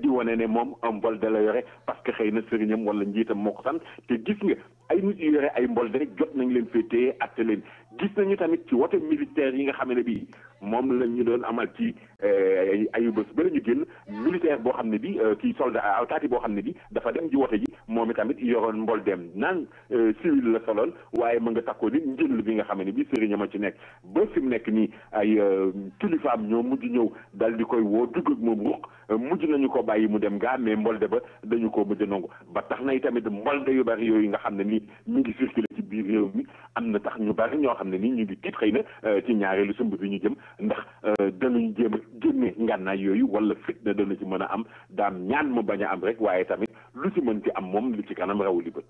di wane ne moom am mbolde la yore parce que xëy na sëriñam wala njiitam moo ko sant te gis nga ay nit yu yore ay mbolde rek jot nañ leen fee téye atte leen gis nañu tamit ci wote militaire yi nga xam ne bii moom la ñu doon amal ci ayu bés ba la ñu génn militaire boo xam ne bi kii soldat alkaati boo xam ne bi dafa dem ji wote ji moom i tamit yoroon mboldeem naan civil la soloon waaye ma nga takkoo nit njël bi nga xam ne bi sëriñam a ci nekk ba fi mu nekk nii ay kilifaam ñoo mujj ñëw dal di koy woo dugg ak moom ruq mujj nañu ko bàyyi mu dem gaa mais mbolde ba dañu ko mujj nangu ba tax na tamit mbolde yu bari yooyu nga xam ne nii ñu ngi circulé ci biir réew mi am na tax ñu bari ñoo xam ne nii ñu ngi tiit xëy na ci ñaareelu sumb bi ñu jëm ndax danañ jéem a génne ngànnaay yooyu wala fitna dana ci mën a am daam ñaan mu bañ a am rek waaye tamit lu ci mën ci am moom lu ci kanam rawu li bët.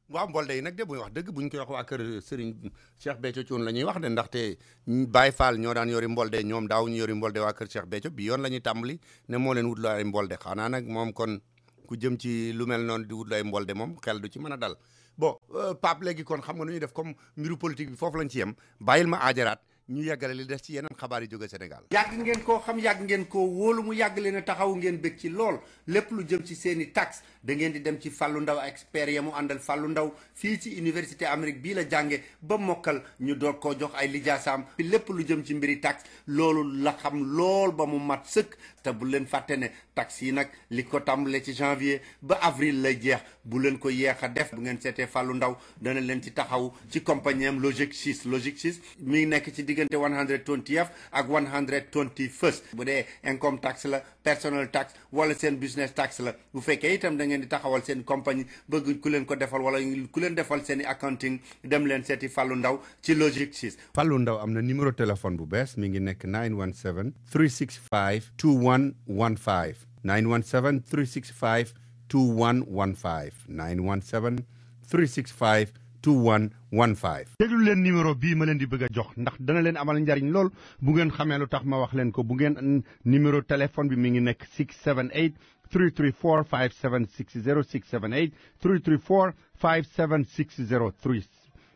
waaw mbolde yi nag de buñ wax dëgg buñ koy wax waa kër Serigne Cheikh Béthio Thioune la ñuy wax de ndaxte Baye Fall ñoo daan yori mbolde ñoom daaw ñu yori mbolde waa kër Cheikh Béthio bi yoon la ñuy tàmbali ne moo leen wutloo ay mbolde xanaa nag moom kon ku jëm ci lu mel noonu di wutloo ay mbolde moom xel du ci mën a dal bon Pape léegi kon xam nga nu ñuy def comme mbiru politique bi foofu lañ ci yem bàyyil ma aajaraat ñu yàggale li des ci yeneen xabaar yi jóge Sénégal. yàgg ngeen koo xam yàgg ngeen koo wóolu mu yàgg leen a taxaw ngeen bëgg ci lool lépp lu jëm ci seen i taxe da ngeen di dem ci Fallou Ndaw expert ya mu àndal Fallou Ndaw fii ci université Amérique bii la jànge ba mokkal ñu doog koo jox ay lijaasaam lépp lu jëm ci mbiri taxe loolu la xam lool ba mu mat sëkk te bu leen fàtte ne taxe yi nag li ko tàmbalee ci janvier ba avril lay jeex bu leen ko yeex a def bu ngeen seetee Fallou Ndaw dana leen ci taxaw ci compagnie am Logic 6 mi ngi nekk ci diggante 120th ak 121st bu dee income tax la personal tax wala seen business tax la bu fekkee itam da ngeen di taxawal seen compagnie bëgg ku leen ko defal wala ku leen defal seen i accounting dem leen seeti Fallou Ndaw ci Logic 6. Fallou Ndaw am na numéro téléphone bu bees mi ngi nekk 917 365 2115 917 365 2115 917 365 2115. déglu leen numéro bii ma leen di bëgg a jox ndax dana leen amal njariñ lool bu ngeen xamee lu tax ma wax leen ko bu ngeen numéro téléphone bi mi ngi nekk 678 334 5760 678 334 5760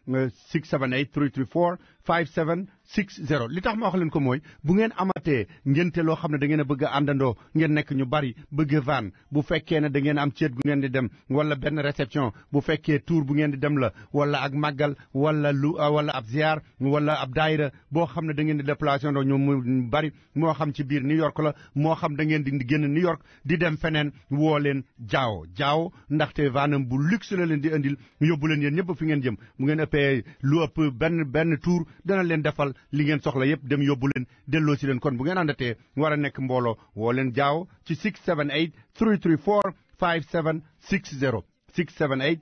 678 334 5760 li tax ma wax leen ko mooy bu ngeen amatee ngénte loo xam ne da ngeen a bëgg a àndandoo ngeen nekk ñu bari bëgg van bu fekkee ne da ngeen am ceet gu ngeen di dem wala benn réception bu fekkee tour bu ngeen di dem la wala ak màggal wala wala ab ziar wala ab daayira boo xam ne da ngeen di déplacé ndoo ñoom mu bari moo xam ci biir New York la moo xam da ngeen di génn New York di dem feneen woo leen jaaw ndaxte vanam bu luxe la leen di indil yóbbu leen yéen ñëpp fi ngeen jëm bu ngeen ëppee lu ëpp benn tour dana leen defal li ngeen soxla yëpp dem yóbbu leen delloo si leen kon bu ngeen àndatee war a nekk mbooloo woo leen jaaw ci 678 334 5760 678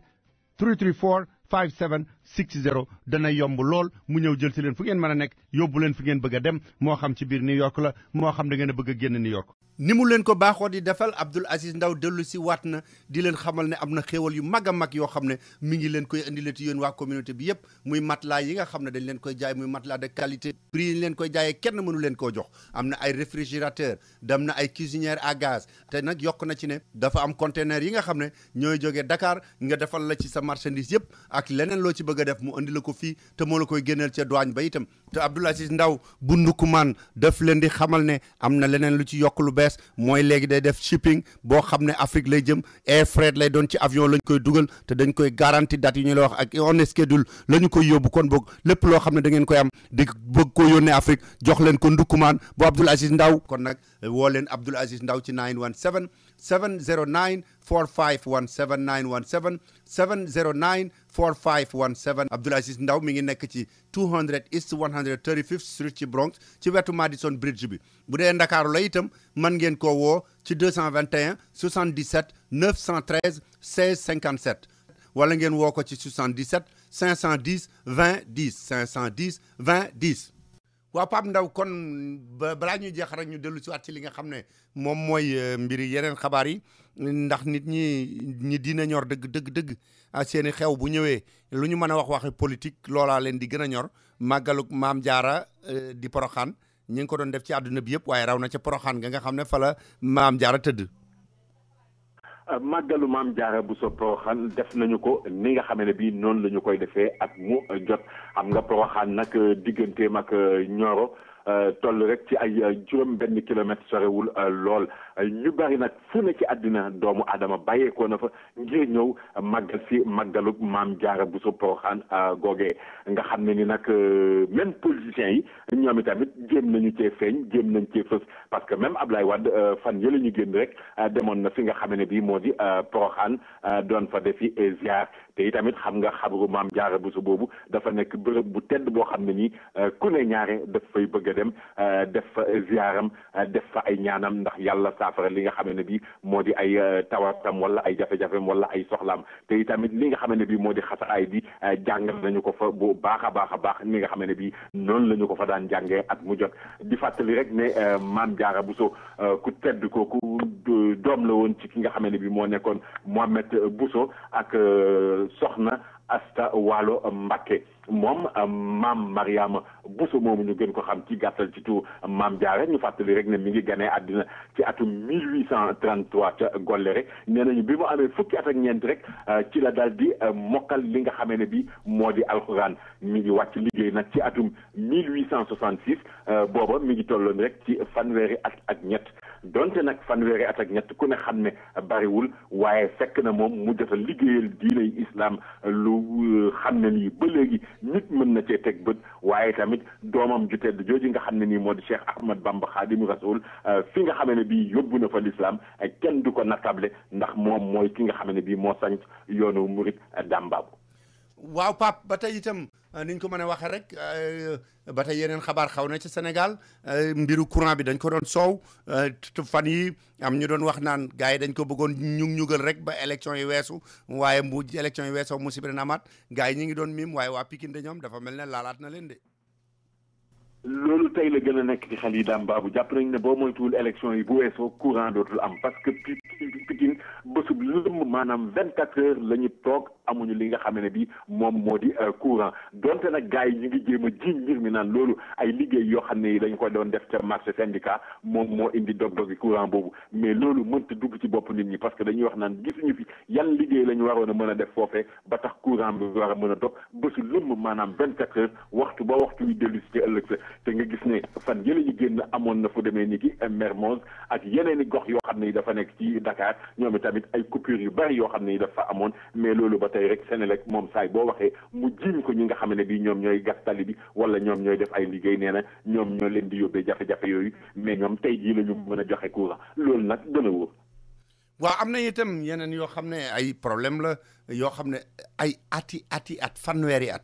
334 5760 dana yomb lool mu ñëw jël si leen fu ngeen mën a nekk yóbbu leen fi ngeen bëgg a dem moo xam ci biir New York la moo xam da ngeen a bëgg a génn New York. ni mu leen ko baaxoo di defal Abdoul Aziz Ndaw dellu si waat na di leen xamal ne am na xéewal yu mag a mag yoo xam ne mi ngi leen koy indilati yéen waa communauté bi yëpp muy matelas yi nga xam ne dañ leen koy jaay muy matelas de qualité prix yi leen koy jaayee kenn mënu leen koo jox am na ay réfrigérateur dem na ay cuisinière à gaz te nag yokk na ci ne dafa am conteneur yi nga xam ne ñooy jógee Dakar nga defal la ci sa marchandise yëpp ak leneen loo ci bëgg a def mu indi la ko fii te moo la koy génneel ca douane ba itam te Abdoul Aziz Ndaw bu Ndukumaan daf leen di xamal ne am na leneen lu ci yokk lu bees mooy léegi day def shipping boo xam ne Afrique lay jëm air freight lay doon ci avion lañ koy dugal te dañ koy garanti date yi ñu la wax ak on schedule la ñu koy yóbbu kon boog lépp loo xam ne da ngeen koy am di bëgg koo yónnee Afrique jox leen ko Ndukumaan bu Abdoul Aziz Ndaw kon nag woo leen Abdoul Aziz Ndaw ci 917 709 4517 917 709 4517 Abdoul Aziz Ndaw mi ngi nekk ci 200 East 135th Street ci Bronx ci wetu Madison Bridge bi bu dee Ndakaaru la itam mën ngeen koo woo ci 221 77 913 16 57 wala ngeen woo ko ci 77 510 20 10 510 20 10 waaw Pape Ndaw kon balaa ñuy jeex rek ñu dellu si waat ci li nga xam ne moom mooy mbiri yeneen xabaar yi ndax nit ñi dina ñor dëgg seeni xew bu ñëwee lu ñu mën a waxi politique loolaa leen di gën a ñor màggaluk Maam Jaara di Poroxaan ñi ngi ko doon def ci àdduna bi yëpp waaye raw na ca Poroxaan nga xam ne fa la Maam Jaara tëdd màggalu Maam Jaara bu so Poroxaan def nañu ko ni nga xam ne bii noonu la ñu koy defee ak mu jot xam nga Poroxaan nag digganteem ak Nioro toll rek ci ay juróom benn kilomètre sorewul lool ñu bari nag fu ne ci àddina doomu aadama bàyyeekoo na fa ngir ñëw màggal si màggalu Maam Jaara bu so Poroxaan googee nga xam ne ni nag même politiciens yi ñoom itamit jéem nañu cee feeñ jéem nañ cee fës parce que même Ablaye Wade fan yële ñu génn rek demoon na fi nga xam ne bii moo di Poroxaan doon fa defi ziar te itamit xam nga xabru Maam Jaara bu so boobu dafa nekk bërëb bu tedd boo xam ne nii ku ne ñaare daf fay bëgg dem def fa ziaram def fa ay ñaanam ndax yàlla saafara li nga xam ne bii moo di ay tawatam wala ay jafe-jafem wala ay soxlaam te itamit li nga xam ne bii moo di xasaay bi jàngal nañu ko fa bu baax a baax ni nga xam ne bii noonu la ñu ko fa daan jàngee at mu jot di fàttali rek ne Maam Jaara Buso ku tedd kooku doom la woon ci ki nga xam ne bii moo nekkoon Mohamed Buso ak soxna Asta Waalo Mbakke moom maam Mariama Bousso moomu ñu gën ko xam ci gàttal ci tur Maam Jaara ñu fàttali rek ne mi ngi ganee àddina ci atum 1833 ca Golle rek nee nañu bi mu amee fukki at ak ñeent rek ci la daal di mokkal li nga xamee ne bi moo di alxuraan mi ngi wàcc liggéey nag ci atum 1866 booba mi ngi tolloon rek ci fanweeri at ak ñett donte nag fanweeri at ak ñett ku ne xam ne bariwul waaye fekk na moom mu jot a liggéeyal diiney islam lu xam ne nii ba léegi nit mën na cee teg bët waaye tamit doomam ju tedd jooju nga xam ne nii moo di Cheikh Ahmad Bamba Xaadimu Rasul fi nga xam ne bii yóbbu na fa l'islam kenn du ko natable ndax moom mooy ki nga xam ne bii moo sanc yoonu murit Dambaabu. waaw Pape ba tey itam niñ ko mën a waxee rek ba tey yeneen xabaar xaw na ci Sénégal mbiru courant bi dañ ko doon soow fan yi am ñu doon wax naan gars yi dañ ko bëggoon ñugal rek ba élection yi weesu waaye bu élection yi weesoo musiba dina amaat gars yi ñi ngi doon miim waaye waa Pikine de ñoom dafa mel ne laalaat na leen de. loolu tey la gën a nekk ci xel yi daam baabu jàpp nañ ne boo moytuwul élection yi bu weesoo courant dootul am parce que Pikine bésub lëmm maanaam 24 heures la ñu toog amuñu li nga xam ne bi moom moo di courant donte nag gars yi ñu ngi jéem a jiiñ mbir mi naan loolu ay liggéey yoo xam ne yi dañ ko doon def ca marché syndicat moom moo indi dog-dogi courant boobu mais loolu mënta dugg ci bopp nit ñi parce que dañuy wax naan gisuñu fi yan liggéey la ñu waroon a mën a def foofee ba tax courant bi war a mën a dog bésu lëmm maanaam 24 heures waxtu ba waxtu wi dellu si ci ëllëg sa te nga gis ne fan yële ñu génn amoon na fu demee ni ki Mermoz ak yeneen i gox yoo xam ne yi dafa nekk ci Dakar ñoom tamit ay coupures yu bari yoo xam ne yi dafa amoon mais loolu ba tey rek Senelec moom saay boo waxee mu jiiñ ko ñi nga xam ne bi ñoom ñooy gas tali bi wala ñoom ñooy def ay liggéey nee na ñoom ñoo leen di yóbbee jafe-jafe yooyu mais ñoom tey jii la ñu mën a joxe courant loolu nag gën a wóor. waaw am na itam yeneen yoo xam ne ay problème la yoo xam ne ay at fanweeri at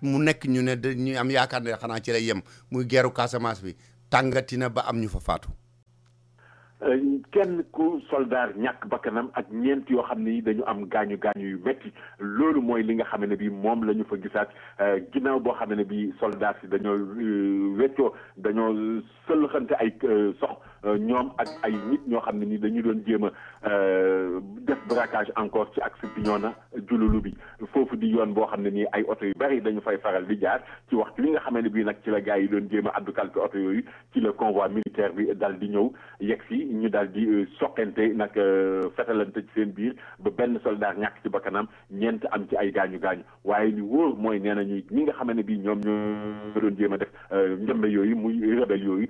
mu nekk ñu ne dañuy am yaakaar ne xanaa ci lay yem muy geeru Casamance bi tàngati na ba am ñu fa faatu. kenn ku soldat ñàkk bakkanam ak ñeent yoo xam ne dañu am gaañu yu métti loolu mooy li nga xam ne bi moom la ñu fa gisaat ginnaaw boo xam ne bi soldat si dañoo weccoo dañoo sëlxante ay sox ñoom ak ay nit ñoo xam ne ni dañu doon jéem a def braquage encore ci axe Bignona Diouloulou bi foofu di yoon boo xam ne nii ay oto yu bari dañu fay faral di jaar ci waxtu li nga xam ne bii nag ci la gars yi doon jéem a addu kalpe oto yooyu ci la convoi militaire bi dal di ñëw yegg si ñu daal di soqente nag fetalante ci seen biir ba benn soldat ñàkk ci bakkanam ñeent am ci ay gaañu waaye li wóor mooy nee nañu ñi nga xam ne bii ñoom ñoo doon jéem a def njëmbe yooyu muy rebelle yooyu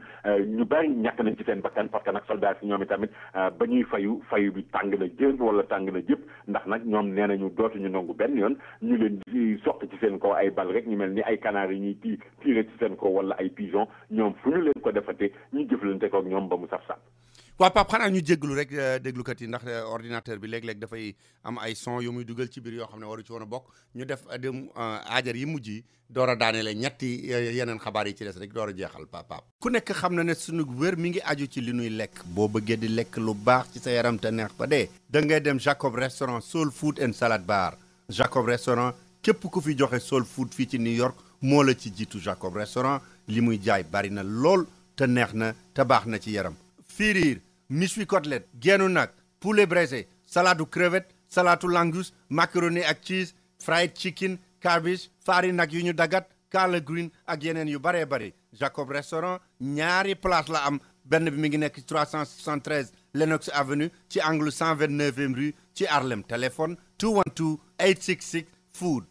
ñu bari ñàkk nañ ci seen bakkan parce que nag soldat si ñoom itamit ba ñuy fayu bi tàng na jën wala tàng na jëpp ndax nag ñoom nee nañu dootuñu nangu benn yoon ñu leen di soq ci seen kaw ay bal rek ñu mel ni ay canard yi ñuy tiire ci seen kaw wala ay pigeon ñoom fu ñu leen ko defate ñu jëflante ko ak ñoom ba mu saf-saf. waaw Pape xanaa ñu jégalu rek déglukat yi ndax ordinateur bi léeg-léeg dafay am ay son yu muy dugal ci biir yoo xam ne waru ci woon a bokk ñu def aajar yi mujj yi door a daaneele ñetti yeneen xabaar yi ci des rek door a jeexal Pape. ku nekk xam na ne sunu wér mi ngi aju ci li nuy lekk boo bëggee di lekk lu baax ci sa yaram te neex ba dee da ngay dem Jacob restaurant Soul Food and Salad Bar Jacob restaurant képp ku fi joxe Soul Food fii ci New York moo la ci jiitu Jacob restaurant li muy jaay bari na lool te neex na te baax na ci yaram firiir méchoui côtelette geenu nag poulet braisé salade crevette salade langouste macaroni ak cheese fried chicken cabbage farine nag yu ñu dagat collard green ak yeneen yu baree bari Jacob restaurant ñaari place la am benn bi mi ngi nekk 373 Lenox Avenue ci angle 129e rue ci Harlem téléphone 212-866 food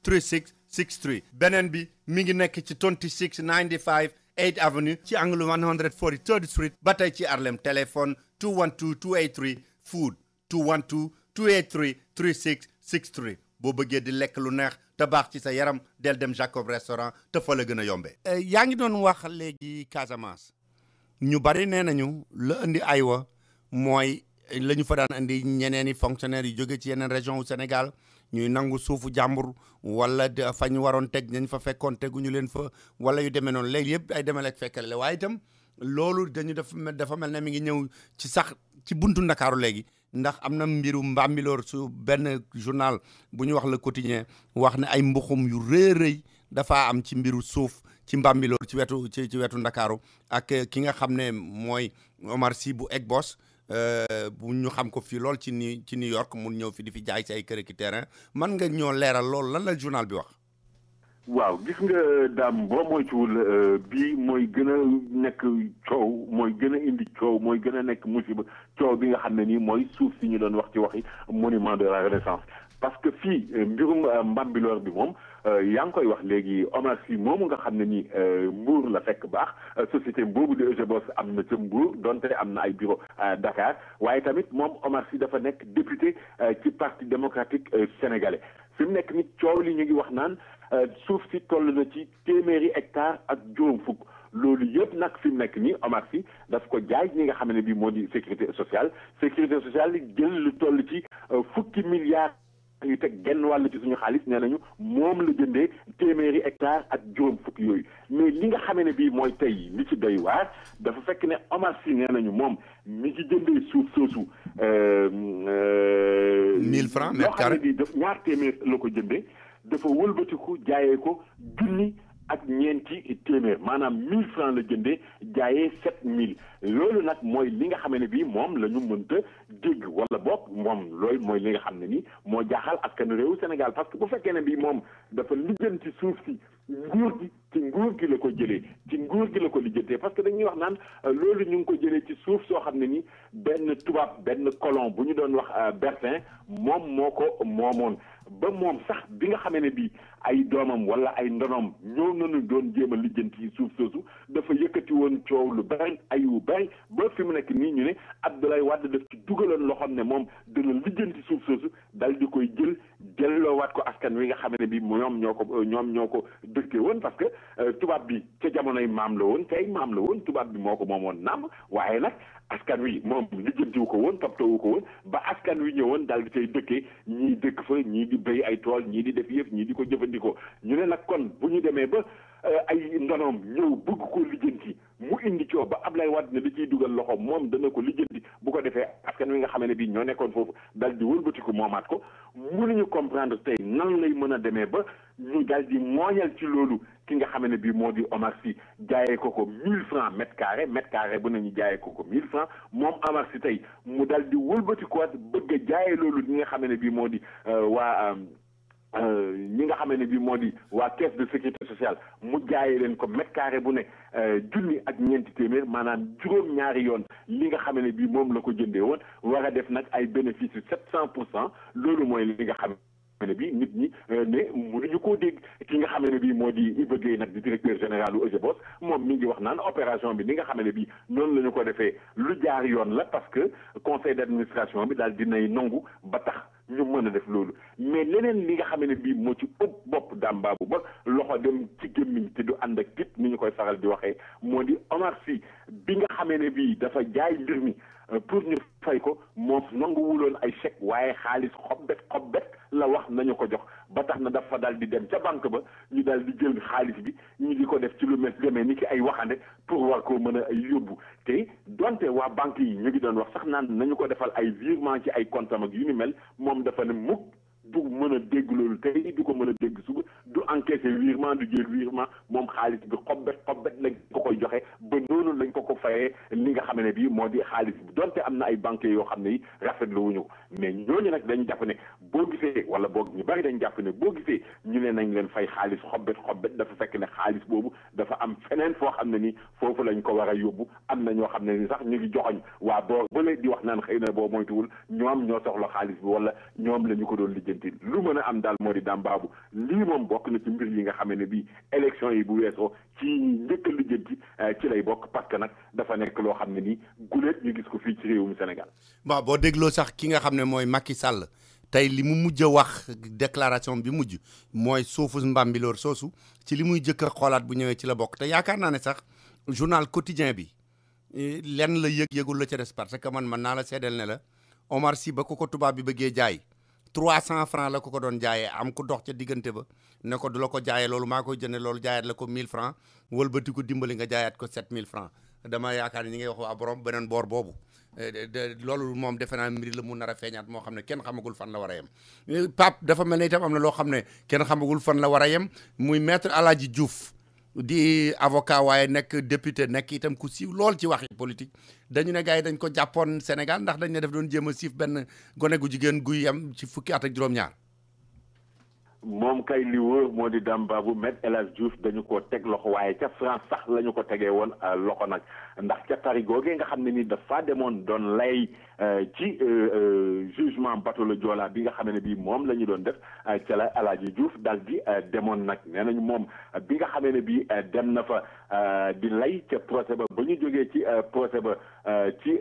212-866-3663 beneen bi mi ngi nekk ci 2695 8th Avenue ci angle 143rd Street ba tey ci Harlem téléphone 212-283 food 212-283-3663 boo bëggee di lekk lu neex te baax ci sa yaram del dem Jacob restaurant te fa la gën a yombee. yaa ngi doon wax léegi Casamance ñu bari nee nañu la indi aywa mooy la ñu fa daan indi ñeneen i fonctionnaires yu jóge ci yeneen région wu Sénégal ñuy nangu suufu jàmbur wala fa ñu waroon teg nañ fa fekkoon teguñu leen fa wala yu demee noonu léegi yëpp ay demee ak fekkale la waaye itam loolu dafa mel ne mi ngi ñëw ci sax ci buntu Ndakaaru léegi ndax am na mbiru Mbambilor su benn journal bu ñu wax Le Quotidien wax ne ay mbuxum yu rëy dafa am ci mbiru suuf ci Mbambilor ci wetu Ndakaaru ak ki nga xam ne mooy Omar Sy bu Egbos bu ñu xam ko fii lool ci New York mun ñëw fi di fi jaay ci ay kër ki terrain man nga ñoo leeral lool lan la journal bi wax. waaw gis nga daam boo moytuwul bii mooy gën a nekk coow mooy gën a indi coow mooy gën a nekk musiba coow bi nga xam ne nii mooy suuf si ñu doon wax ci waxi monument de la Renaissance parce que fii mbirum Mbambilor bi moom yaa ngi koy wax léegi Omar Sy moomu nga xam ne nii Mbour la fekk baax société boobu de Egebos am na ca Mbour donte am na ay bureau Dakar waaye tamit moom Omar Sy dafa nekk député ci parti démocratique sénégalais fi mu nekk nit coow li ñu ngi wax naan suuf si toll na ci téeméeri hectare ak juróom fukk loolu yëpp nag fi mu nekk nii Omar Sy daf ko jaay ñi nga xam ne bii moo di sécurité sociale jël lu toll ci fukki milliards yu teg genn wàll ci suñu xaalis nee nañu moom la jëndee téeméeri hectare ak juróom fukki yooyu mais li nga xamee ne bii mooy tey li ci doy waar dafa fekk ne Omar Sy nee nañu moom mi ngi jëndee suuf soosu 1000 francs mètre carré loo xam ne bii ñaar téeméer la ko jëndee dafa wëlbatiku jaayee ko junni ak ñeenti téeméer maanaam 1000 francs la jëndee jaayee 7000 loolu nag mooy li nga xam ne bii moom la ñu mënta dégg wala boog moom loolu mooy li nga xam ne nii moo jaaxal askan réewu Sénégal parce que bu fekkee ne bii moom dafa lijjanti suuf si nguur gi ci nguur gi la ko jëlee ci nguur gi la ko lijjantee parce que dañuy wax naan loolu ñu ngi ko jëlee ci suuf soo xam ne nii benn tubaab benn colon bu ñu doon wax Bertin moom moo ko moomoon ba moom sax bi nga xamee ne bii ay doomam wala ay ndonom ñoo nañu doon jéem a lijjanti ci suuf soosu dafa yëkkati woon coow lu bari ayu bari ba fi mu nekk nii ñu ne Abdoulaye Wade daf ci dugaloon loo xam ne moom dana lijjanti suuf soosu dal di koy jël delloowaat ko askan wi nga xam ne bii ñoom ñoo ko dëkkee woon parce que tubaab bi ca jamonoy maam la woon tey maam la woon tubaab bi moo ko moomoon naam waaye nag askan wi moom lijjantiwu ko woon toppatoowu ko woon ba askan wi ñëwoon daal di koy dëkkee ñii dëkk fa ñii di béy ay tool ñii di def yëf ñii di ko jëfandikoo ñu ne nag kon bu ñu demee ba ay ndonoom ñëw bëgg ko lijjanti mu indi coow ba Ablaye Wade ne da ciy dugal loxo moom dana ko lijjanti bu ko defee askan wi nga xam ne bii ñoo nekkoon foofu dal di wëlbatiku moomaat ko mënuñu comprendre tey nan lay mën a demee ba ñu dal di mooñal ci loolu ki nga xam ne bii moo di Omar Sy jaayee ko 1000 francs mètre carré bu nañu jaayee ko 1000 francs moom Omar Sy tey mu dal di wëlbatikuwaat bëgg a jaayee loolu ñi nga xam ne bii moo di waa ñi nga xam ne bii moo di waa caisse de sécurité sociale mu jaayee leen ko mètre carré bu ne junni ak ñeenti téeméer maanaam juróom-ñaari yoon li nga xam ne bii moom la ko jëndee woon war a def nag ay bénéfice 700% loolu mooy li nga xam ne bii nit ñi ne mënuñu koo dégg ki nga xam ne bii moo di Iba Gueye nag di directeur général u EGEBOS moom mi ngi wax naan opération bi ni nga xam ne bii noonu la ñu ko defee lu jaar yoon la parce que conseil d'administration bi daal dinay nangu ba tax ñu mën a def loolu mais leneen li nga xam ne bii moo ci ëpp bopp dàmbaabu ba loxo dem ci gémmiñ te du ànd ak tit ni ñu koy faral di waxee moo di Omar Sy bi nga xamee ne bii dafa jaay mbir mi pour ñu fay ko moom nanguwuloon ay chèque waaye xaalis xobbet la wax nañu ko jox ba tax na dafa dal di dem ca banque ba ñu dal di jël xaalis bi ñu di ko def ci lu mel demee ni ki ay waxande pour war koo mën a yóbbu te donte waa banque yi ñu ngi doon wax sax naan nañu ko defal ay virement ci ay compte am ak yu ni mel moom dafa ne mukk du mën a dégg loolu tey du ko mën a dégg suba du encaissé virement du jël virement moom xaalis bi xobbet lañ ko koy joxe ba noonu lañ ko fayee li nga xam ne bii moo di xaalis bi donte am na ay banques yoo xam ne yi rafetlu wuñu ko mais ñooñu nag dañu jàpp ne boo gisee wala boog ñu bari dañ jàpp ne boo gisee ñu ne nañ leen fay xaalis xobbet dafa fekk ne xaalis boobu dafa am feneen foo xam ne ni foofu lañ ko war a yóbbu am na ñoo xam ne ni sax ñu ngi joxoñ waa boo bële di wax naan xëy na boo moytuwul ñoom ñoo soxla xaalis bi wala ñoom la ñu ko doon lijjanti lu mën a am daal moo di dàmbaabu lii moom bokk na ci mbir yi nga xam ne bii élection yi bu weesoo ci njëkk a lijjanti ci lay bokk parce que nag dafa nekk loo xam ne nii guléet ñu gis ko fii ci réewum Sénégal. bon boo dégloo sax ki nga xam ne mooy Macky Sall tey li mu mujj a wax déclaration bi mujj mooy suufu Mbambilor soosu ci li muy jëkk a xoolaat bu ñëwee ci la bokk te yaakaar naa ne sax journal quotidien bi lenn la yëgul la ca des parce que man naa la seedeel ne la Omar Sy ba ko tubaab bi bëggee jaay 300 francs la ko doon jaayee am ku dox ca diggante ba ne ko du la ko jaayee loolu maa koy jënde loolu jaayaat la ko 1000 francs wëlbati ko dimbali nga jaayaat ko 7000 francs dama yaakaar ni ñi ngay wax waa borom beneen boor boobu loolu moom defe naa mbir la mu nar a feeñaat moo xam ne kenn xamagul fan la war a yem Pape dafa mel ne itam am na loo xam ne kenn xamagul fan la war a yem muy maître Aladji Diouf di avocat waaye nekk député nekk itam ku siiw lool ci waxi politique dañu ne gars yi dañ ko jàppoon Sénégal ndax dañ ne def doon jéem a siif benn gone gu jigéen guy yem ci fukki at ak juróom-ñaar. moom kay li wóor moo di dàmbaabu Me El Hadji Diouf dañu ko teg loxo waaye ca France sax la ñu ko tegee woon loxo nag ndax ca Paris googee nga xam ne ni dafa demoon doon lay ci jugement bateau le Joola bi nga xam ne bii moom la ñu doon def ca la El Hadji Diouf daal di demoon nag nee nañu moom bi nga xam ne bii dem na fa di lay ca procès ba ñu jógee ci procès ba ci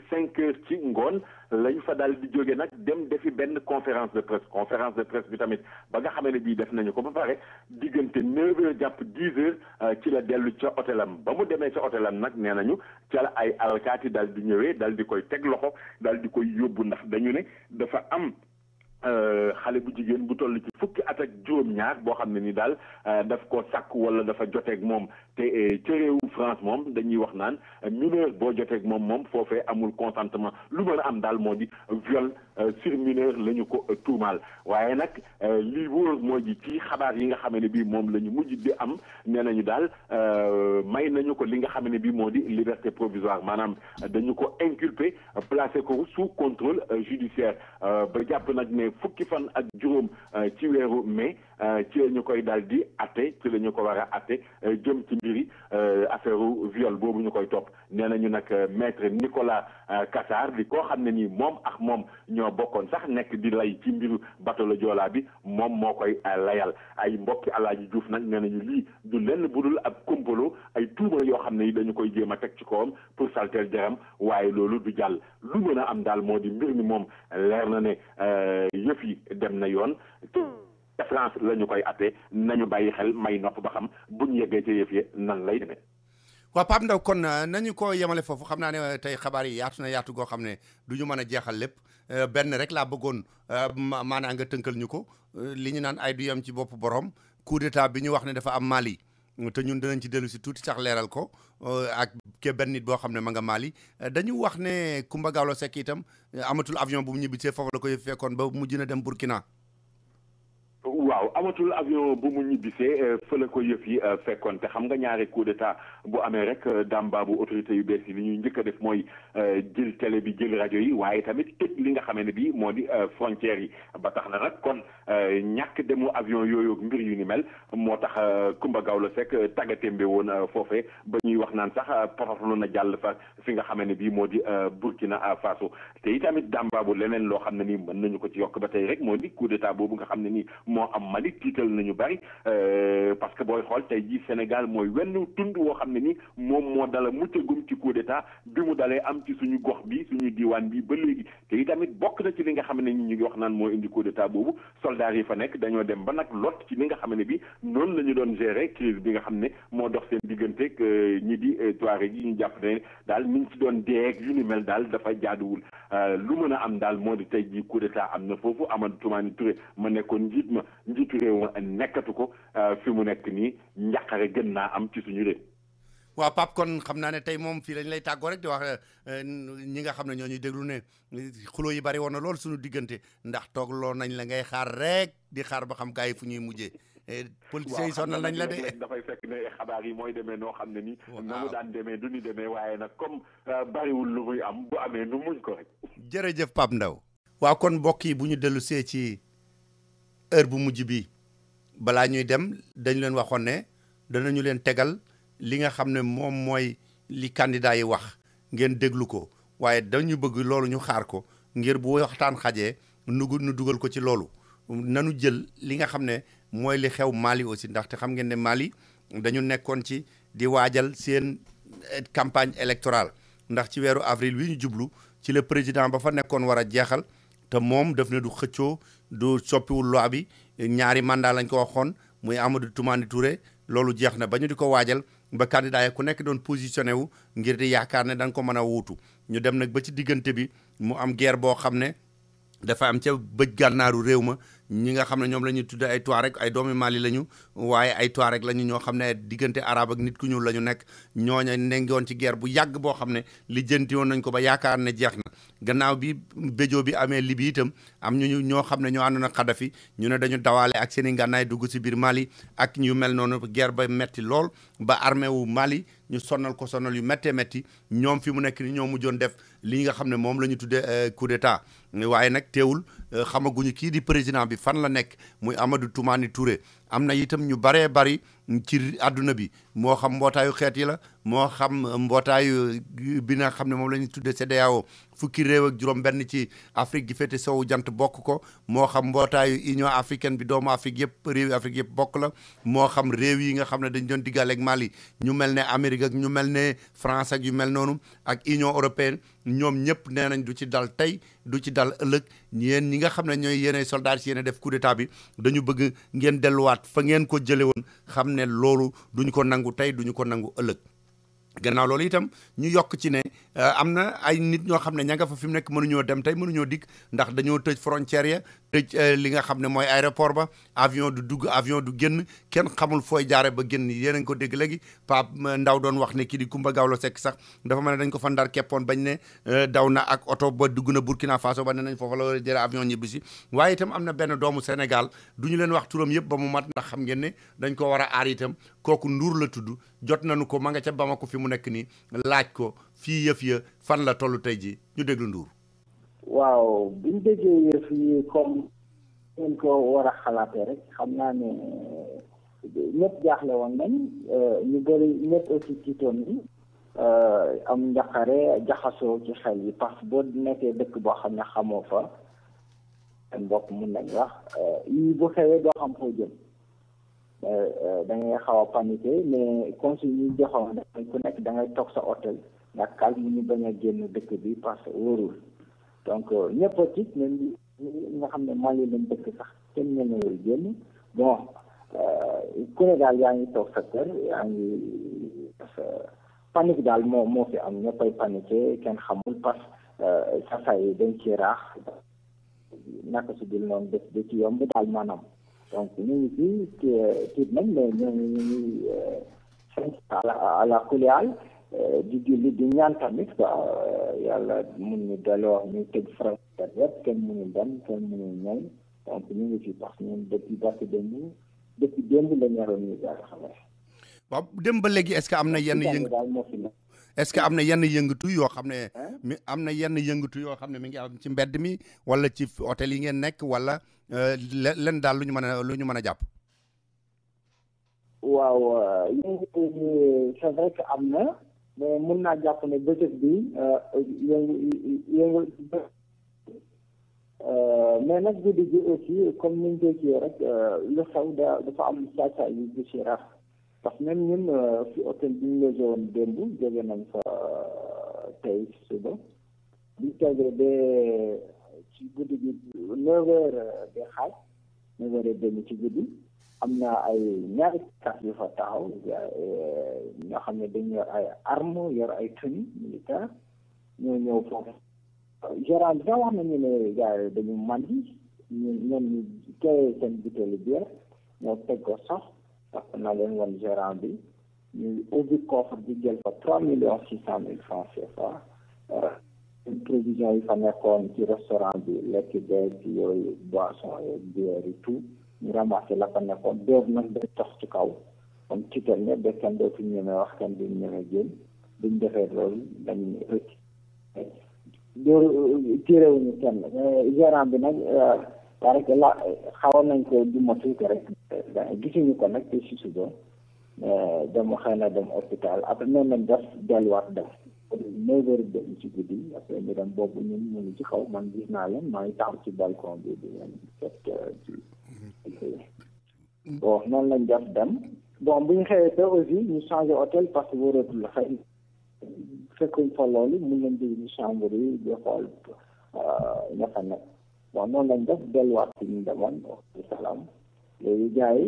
5 heures ci ngoon lañ fa daal di jóge nag dem defi benn conférence de presse bi tamit ba nga xam ne bii def nañu ko ba pare diggante 9 heures jàpp 10 heures ci la dellu ca hôtelam ba mu demee ca hôtelam nag nee nañu ca la ay alkaati daal di ñëwee daal di koy teg loxo daal di koy yóbbu ndax dañu ne dafa am xale bu jigéen bu toll ci fukki at ak juróom-ñaar boo xam ne ni daal daf ko sàkk wala dafa joteeg moom te ca réewu France moom dañuy wax naan mineur boo joteeg moom foofee amul consentement lu mën a am daal moo di viol sur mineur la ñu ko tuumaal waaye nag li wóor moo di ci xabaar yi nga xam ne bii moom la ñu mujj di am nee nañu daal may nañu ko li nga xam ne bii moo di liberté provisoire maanaam dañu ko inculpé placé ko sous contrôle judiciaire ba jàpp nag ne fukki fan ak juróom ci weeru mai ci la ñu koy daal di atte ci la ñu ko war a atte jëm ci mbiri affaire viol boobu ñu koy topp nee nañu nag maître Nicolas Cassar di koo xam ne nii moom ak moom ñoo bokkoon sax nekk di lay ci mbiru bateau le Joola bi moom moo koy layal ay mbokki Alaaji Diouf nag nee nañu lii du lenn budul ak kompolo ay tuuma yoo xam ne yi dañu koy jéem a teg ci kawam pour salteel jaram waaye loolu du jàll lu mën a am daal moo di mbir mi moom leer na ne yëf yi dem na yoon France la ñu koy atte nañu bàyyi xel may nopp ba xam buñ yeggee ci yëf yi nan lay demee. waaw Pape Ndaw kon nañu ko yemale foofu xam naa ne tey xabaar yi yaatu na yaatu goo xam ne du ñu mën a jeexal lépp benn rek laa bëggoon maanaa nga tënkal ñu ko li ñu naan ay du yem ci bopp borom coup d'état bi ñu wax ne dafa am Mali te ñun dinañ ci dellu si tuuti sax leeral ko ak ke benn nit boo xam ne ma nga Mali dañu wax ne Coumba Gawlo Seck itam amatul avion bu mu ñibbisee foofu la ko fekkoon ba mujj na dem Burkina. waaw amatul avion bu mu ñibbisee fële ko yëf yi fekkoon te xam nga ñaari coup d'état bu amee rek dambaabu autorité yu bees yi li ñuy njëkk a def mooy jël télé bi jël rajo yi waaye tamit tëj li nga xamee ne bi moo di frontières yi ba tax na nag kon ñàkk demu avion yooyu mbir yu ni mel moo tax Coumba Gawlo Seck tàggatémbe woon foofee ba ñuy wax naan sax poroxlu na jàll fa fi nga xamee ne bii moo di Burkina Faso te itamit dambaabu leneen loo xam ne nii mën nañu ko ci yokk ba tey rek moo di coup d'état boobu nga xam ne nii moo am Mali tiital nañu bari parce que booy xool tey jii Sénégal mooy wenn tund woo xam ne ni moom moo dala muccagum ci coup d'état bi mu dalee am ci suñu gox bi suñu diwaan bi ba léegi te itamit bokk na ci li nga xam ne ni ñu ngi wax naan moo indi coup d'état boobu soldats yi fa nekk dañoo dem ba nag lot ci li nga xam ne bi noonu la ñu doon gérer crise bi nga xam ne moo dox seen digganteeg ñi di Touareg yi ñu jàpp ne daal ni ñu ci doon deeg yu ni mel daal dafa jaaduwul lu mën a am daal moo di tey jii coup d'état am na foofu Amadou Toumani Touré ma nekkoon njiitu réew ma nekkatu ko fi mu nekk nii njàqare gën naa am ci suñu réew. waaw Pape kon xam naa ne tey moom fii lañ lay tàggoo rek di wax ñi nga xam ne ñoo ñuy déglu ne xuloo yi bari woon na lool suñu diggante ndax toogloo nañ la ngay xaar rek di xaar ba xam gars yi fu ñuy mujjee. politiciens yi sonal nañ la de. dafay fekk ne xabaar yi mooy demee noo xam ne ni. na mu daan demee du ñu demee waaye nag comme bariwul lu muy am bu amee nu muñ ko rek. jërëjëf Pape Ndaw. waaw kon mbokk yi bu ñu dellu see ci heure bu mujj bi balaa ñuy dem dañu leen waxoon ne danañu leen tegal li nga xam ne moom mooy li candidat yi wax ngeen déglu ko waaye dañu bëgg loolu ñu xaar ko ngir bu waxtaan xajee nu dugal ko ci loolu nanu jël li nga xam ne mooy li xew Mali aussi ndaxte xam ngeen ne Mali dañu nekkoon ci di waajal seen campagne électorale ndax ci weeru avril wi ñu jublu ci le président ba fa nekkoon war a jeexal te moom daf ne du xëccoo du soppiwul loi bi ñaari mandat lañ ko waxoon muy Amadou Toumani Touré loolu jeex na ba ñu di ko waajal ba candidat yi ku nekk doon positionné wu ngir di yaakaar ne da nga ko mën a wuutu ñu dem nag ba ci diggante bi mu am guerre boo xam ne dafa am ca bëj gànnaaru réew ma ñi nga xam ne ñoom la ñuy tudde ay Touareg ay doomi Mali lañu waaye ay Touareg lañu ñoo xam ne diggante arabe ak nit ku ñuul la ñu nekk ñooña nengi woon ci guerre bu yàgg boo xam ne lijjanti woon nañ ko ba yaakaar ne jeex na gannaaw bi béjoo bi amee Libi itam am ñu ñoo xam ne ñoo àndoon ak Kadhafi ñu ne dañu dawaale ak seen i ngànnaay dugg si biir Mali ak ñu mel noonu guerre ba metti lool ba armée wu Mali ñu sonal ko sonal yu méttee métti ñoom fi mu nekk ni ñoo mujjoon def li nga xam ne moom la ñu tuddee coup d'état waaye nag teewul xamaguñu kii di président bi fan la nekk muy Amadou Toumani Touré am na itam ñu baree bari ci àdduna bi moo xam mbootaayu xeet yi la moo xam mbootaayu bi nga xam ne moom la ñuy tuddee CEDEAO fukki réew ak juróom benn ci Afrique gi féete sowu jant bokk ko moo xam mbootaayu Union africaine bi doomu Afrique yëpp réew yi Afrique yëpp bokk la moo xam réew yi nga xam ne dañ doon diggaale ak Mali ñu mel ne Amérique ak ñu mel ne France ak yu mel noonu ak Union européenne ñoom ñëpp nee nañ du ci dal tey du ci dal ëllëg yéen ñi nga xam ne ñooy yéenay soldats yi yéen def coup d'état bi dañu bëgg ngeen delluwaat fa ngeen ko jële woon xam ne loolu duñu ko nangu tey duñu ko nangu ëllëg gannaaw loolu itam ñu yokk ci ne am na ay nit ñoo xam ne ña nga fa fi mu nekk mënuñoo dem tey mënuñoo dikk ndax dañoo tëj frontière ya tëj li nga xam ne mooy aéroport ba avion du dugg avion du génn kenn xamul fooy jaare ba génn yéen a ngi ko dégg léegi Pape Ndaw doon wax ne kii di Kumba Gawlo Seck sax dafa mel ne dañ ko fa ndar keppoon bañ ne daw na ak oto ba dugg na Burkina Faso ba ne nañ foofa la war a jëlee avion ñibbi si waaye itam am na benn doomu Sénégal du ñu leen wax turam yëpp ba mu mat ndax xam ngeen ne dañ ko war a aar itam kooku Ndour la tudd jot nañu ko ma nga ca Bamako fi mu nekk nii laaj ko fii yëf ya fan la tollu tey ji ñu déglu Ndour. waaw biñ déggee yëf yi comme ngeen ko war a xalaatee rek xam naa ne ñëpp jaaxle woon nañ ñu bëri ñëpp aussi tiitoon ni am njaqare jaxasoo ci xel yi parce que boo nekkee dëkk boo xam ne xamoo fa seen mbokk mun nañ wax yii bu xewee doo xam foo jëm da ngay xaw a paniqué mais conseil yi joxoon dañ ku nekk da ngay toog sa hôtel nga calme ñu bañ a génn dëkk bi parce que wóorul donc ñëpp a tiit même nga xam ne Mali lañ dëkk sax kenn ñemewul génn bon ku ne daal yaa ngi toog sa kër yaa ngi parce que panique daal moo fi am ñëppay paniqué kenn xamul parce que sasa yi dañ ci raax naka si dul noonu da ci yomb daal maanaam donc ñu ngi fii tiit nañ mais ñu ngi à la kulial di julli di ñaan tamit quoi yàlla mun ñu delloo ñu tëj frontière yëpp kenn mënu dem kenn mënu ñëw donc ñu ngi fi parce que ñun depuis démb la ñaroon ñu daal xam nga. waaw dem ba léegi est-ce que am na yenn est-ce que am na yenn yëngatu yoo xam ne mi am na yenn yëngatu yoo xam ne mi ngi am ci mbedd mi wala ci hôtel yi ngeen nekk wala len daal lu ñu mën a jàpp. waaw c'est vrai que am na mais mun naa jàpp ne bëccëg bi yëngu mais nag guddi gi aussi comme niñ koy kii rek lu xew dafa am caaca yu bu si rax parce que même ñun fi hôtel bi ñu logé woon démb jóge nañ fa tey suba bi tegee ba ci guddi gi 9 heures de xaaj 9 heures et demi ci guddi am na ay ñaari kat yu fa taxaw ñoo xam ne dañu yor ay armes yor ay tenue militaire ñoo ñëw foofu gérant bi sax wax nañu ne gars yi dañu mandi ñoom ñu téye seen butéelu bière ñoo teg ko sax parce que na leen woon gérant bi ñu ubbi coffre bi jël fa 3,6 millions francs CFA provision yi fa nekkoon ci restaurant bi lekk beeg yooyu boisson yeeg bière et tout ñu ramassé la fa nekkoon dóor nag day tox ci kaw comme tiital ne ba kenn dootu ñeme wax kenn duñ ñeme génn buñ defee loolu dañ rëcc dóor tiréwuñu kenn gérant bi nag parce que la xawoon nañ ko duma tuuti rek gisuñu ko nag te si suba dama xëy na dem hôpital après noonu lañ def delluwaat def 9 heures dem ci guddi après ñu dem boobu ñun ñu ngi ci xaw man gis naa leen maa ngi taxaw ci balcon bi di leen fekk bon noonu lañ def dem bon bu ñu xëyee te aussi ñu changé hôtel parce que wóoratul xëy fekkuñ fa loolu mun nañ dégg ñu chambre yi di xool ña fa nekk bon noonu lañ def delluwaat ci ñu demoon salaam léegi gars yi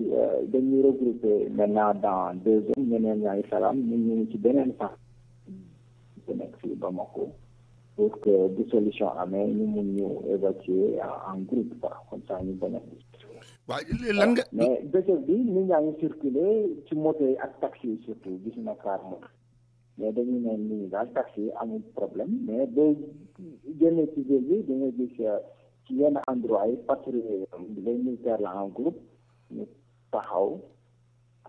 dañuy regroupé maintenant dans 2 zones ñeneen ñaa ngi salaam ñun ñu ngi ci beneen sax bu nekk fii Bamako pour que bu solution amee ñu mun ñu évacuer en groupe quoi comme ça ñu bañ a waaw lan nga mais bëccëg bi nit ñaa ngi circulé ci moto yi ak taxi yi surtout gis na car moto mais dañu ne nit ñi daal taxi yi amul problème mais boo génnee ci ville bi da nga gis ci yenn endroit yi patrouille les militaires la en groupe ñu taxaw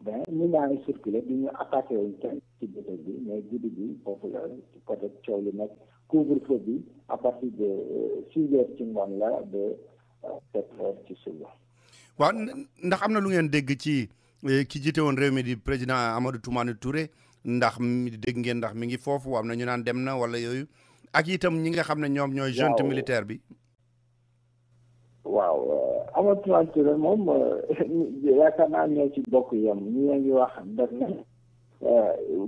ben nit ñaa ngi circulé di ñu attaqué wuñ kenn ci bëccëg bi mais guddi bi foofu la ci côté coow li nekk couvre-feu bi à partir de 6 heures ci ngoon la ba 7 heures ci suba. waaw ndax am na lu ngeen dégg ci ki jiite woon réew mi di président Amadou Toumani Touré ndax dégg ngeen ndax mi ngi foofu am na ñu naan dem na wala yooyu ak itam ñi nga xam ne ñoom ñooy junte militaire bi. waaw Amadou Toumani Touré moom yaakaar naa ñoo ci bokk yem ñi ngi wax def na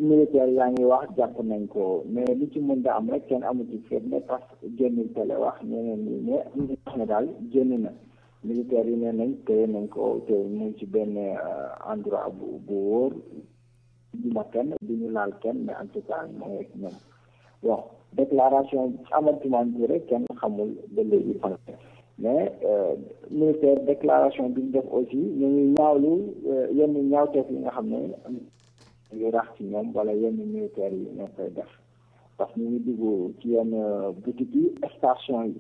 militaire yaa ngi wax jàpp nañ ko mais li ci mën da am rek kenn amu ci firnde parce que génnul télé wax ñeneen ñi ne ñu wax ne daal génn na militaire yi ne nañ téye nañ ko te mu ci benn endroit bu wóor duma kenn duñu laal kenn mais en tout cas moo ngi ñoom bon déclaration Amadou Touré kenn xamul ba léegi fan mais militaire déclaration bi ñu def aussi ñu ngi ñaawlu yenn ñaawteef yi nga xam ne yu rax ci ñoom wala yenn militaires yi ñoo koy def parce que ñu ngi dugg ci yenn boutique yi station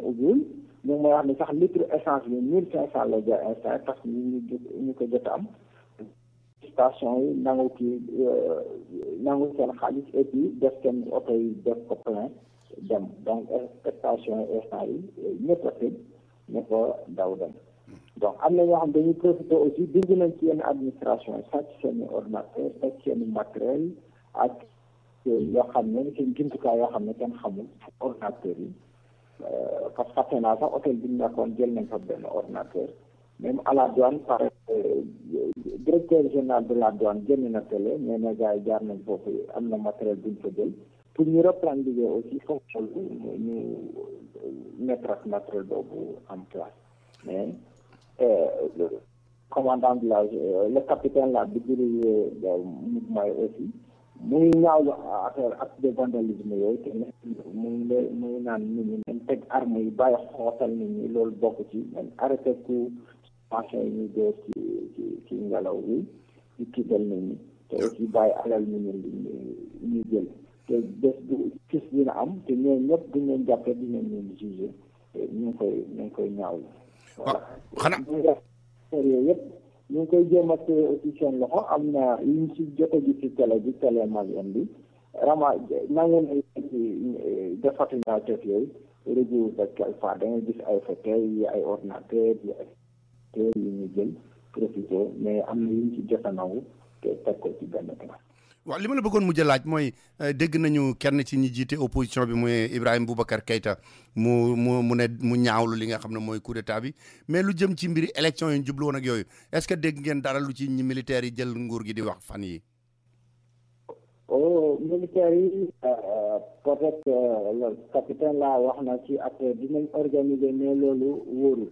ubbiwul ñu ngi may wax ne sax litre essence bi 1500 la jar instant parce que ñu ko jot am station yi nangu seen xaalis et puis def seen oto yi def ko plein dem donc station instant yi ñëpp a tëj ñëpp a daw dem donc am na ñoo xam dañuy profité aussi dindi nañ ci yenn administration sàcc seen ordinateur sàcc seen matériel ak yoo xam ne seen jumtukaay yoo xam ne kenn xamul ordinateur yi parce que fàtte naa sax hôtel bi ñu nekkoon jël nañ fa benn ordinateur même à la douane par directeur général de la douane génn na télé mais na gars yi jaar nañ foofu am na matériel bu ñu fa jël pour ñu reprendre liggéey aussi foofu ñu mettre ak matériel boobu en place mais le commandant de le capitaine là di dirigé mouvement yi aussi muy ñaawlu affaire acte de vandalisme yooyu te muy naan nit ñi nañ teg armes yi bàyyi xootal nit ñi loolu bokk ci nañ arrêté ku pension yi ñuy dee ci ngelaw bi di tiital nit ñi te aussi bàyyi alal nit ñi ñuy jël te bés bu fis dina am te ñooñu ñëpp duñ leen jàppee dinañ leen jugé ñu ngi koy ñaawlu voilà xanaa yooyu yëpp ñu ngi koy jéem a téye aussi seen loxo am na yu ñu si jot a gis si télé malien bi vraiment nangu na ci defatu ñaawteef yooyu réseau de quelque fois da ngay gis ay fauteuil yi ay ordinateur yi ay yu ñu jël profité mais am na yu ñu ci jot a nangu te teg ko ci benn place. waaw li ma la bëggoon mujj laaj mooy dégg nañu kenn ci ñi jiite opposition bi muy Ibrahima Boubacar Keïta mu ñaawlu li nga xam ne mooy coup d'état bi mais lu jëm ci mbiri élection yi ñu jublu woon ak yooyu est-ce que dégg ngeen dara lu ci ñi militaires yi jël nguur gi di wax fan yi militaires yi peut-être le capitaine la wax na ci après dinañ organiser mais loolu wóorul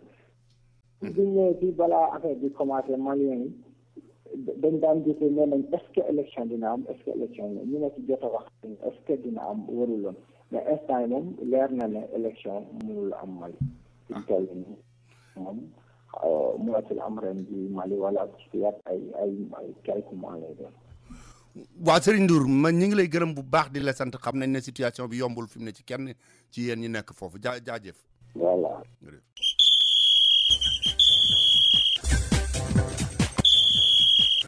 duñ ñëwee ci balaa affaire bi commencé malien yi dañ daan gisee nee nañ est-ce que élection dina am est-ce que élection ñu ne ci jot a wax est-ce que dina am waruloon mais instant yi moom leer na ne élection mënul am Mali suñ toll nii moom mënatul am ren ji Mali wala ci yàgg ay quelques mois lay doon. waaw Serigne Ndour man ñu ngi lay gërëm bu baax di la sant xam nañ ne situation bi yombul fi mu ne ci kenn ci yéen ñi nekk foofu jaajëf. voilà.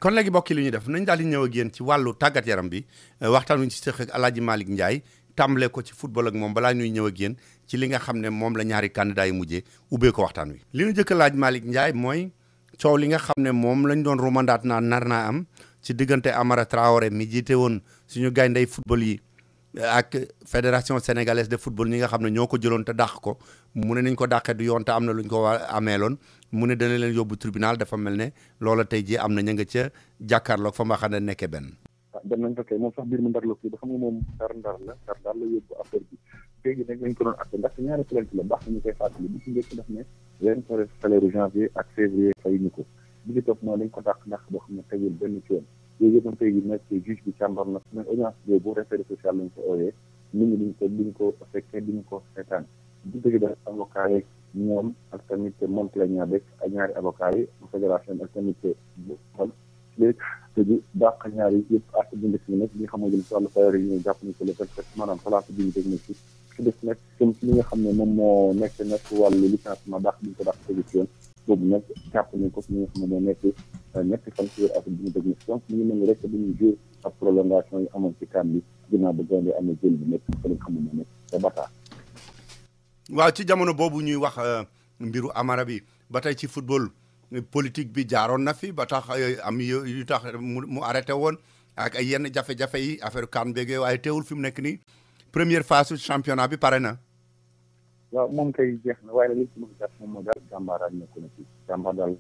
kon léegi mbokk yi li ñuy def nañ daal di ñëw ak yéen ci wàllu tàggat yaram bi waxtaan wi ci sëq ak El Hadj Malick Ndiaye tàmbale ko ci football ak moom balaa ñuy ñëw ak yéen ci li nga xam ne moom la ñaari candidat yi mujjee ubbee ko waxtaan wi. li ñu jëkk laaj Malick Ndiaye mooy coow li nga xam ne moom lañ doon romandaat naa nar naa am ci diggante Amara Traoré mi jiite woon suñu gayndey football yi ak fédération sénégalaise de football ñi nga xam ne ñoo ko jëloon te dàq ko mu ne nañ ko dàqee du yoon te am na luñ ko ameeloon mu ne dana leen yóbbu tribunal dafa mel ne loola tey jii am na ña nga ca jàkkaarloog fa ma xam ne nekkee benn. dem nañ ko kay moom sax biir mu ndar la kii ba xam nga moom ndar la yóbbu affaire bi léegi nag lañ ko doon acté ndax ñaari plainte la baax nañu koy fàttali bi ci njëkk daf ne leen ko def salaire janvier ak février fay ñu ko bi ci topp mooy lañ ko dàq ndax boo xam ne tegul benn ci yoon yooyu yëpp tey jii nag juge bi càmbar na mais audience boobu référé social lañ ko ooyee nit ñi duñ ko fekkee duñ ko seetaan bu dëgg da avocat yi ñoom ak tamit moom plaignant beeg ak ñaari avocat yi bu fédération ak tamit bu xol léegi te ji dàq ñaari yëpp ak bu njëkk bi nag li nga xam ne jëm si wàllu salaire yi ñu jàpp nañ ko le fait maanaam place bi ñu technique ci ci def nag comme ci li nga xam ne moom moo nekk nag wàllu licenciement dàq bi ñu ko dàq position boobu nag jàpp nañ ko ci li nga xam ne moo nekk ñetti fan ci affaire bi ñu technique donc ñu ngi mel ni rek dañuy jouer ak prolongation yi amoon ci kan bi ginnaaw ba gaynde amee jël bi nekk fa li nga xam ne moo nekk te bataa waaw ci jamono boobu ñuy wax mbiru Amara bi ba tey ci football politique bi jaaroon na fi ba tax am yu tax mu arrêté woon ak ay yenn jafe-jafe yi affaire kan beeg waaye teewul fi mu nekk nii première phase championnat bi pare na. waaw moom kay jeex na waaye nag li ci mën a jàpp moom moo daal jàmbaaraat nekku na ci jàmbaar daal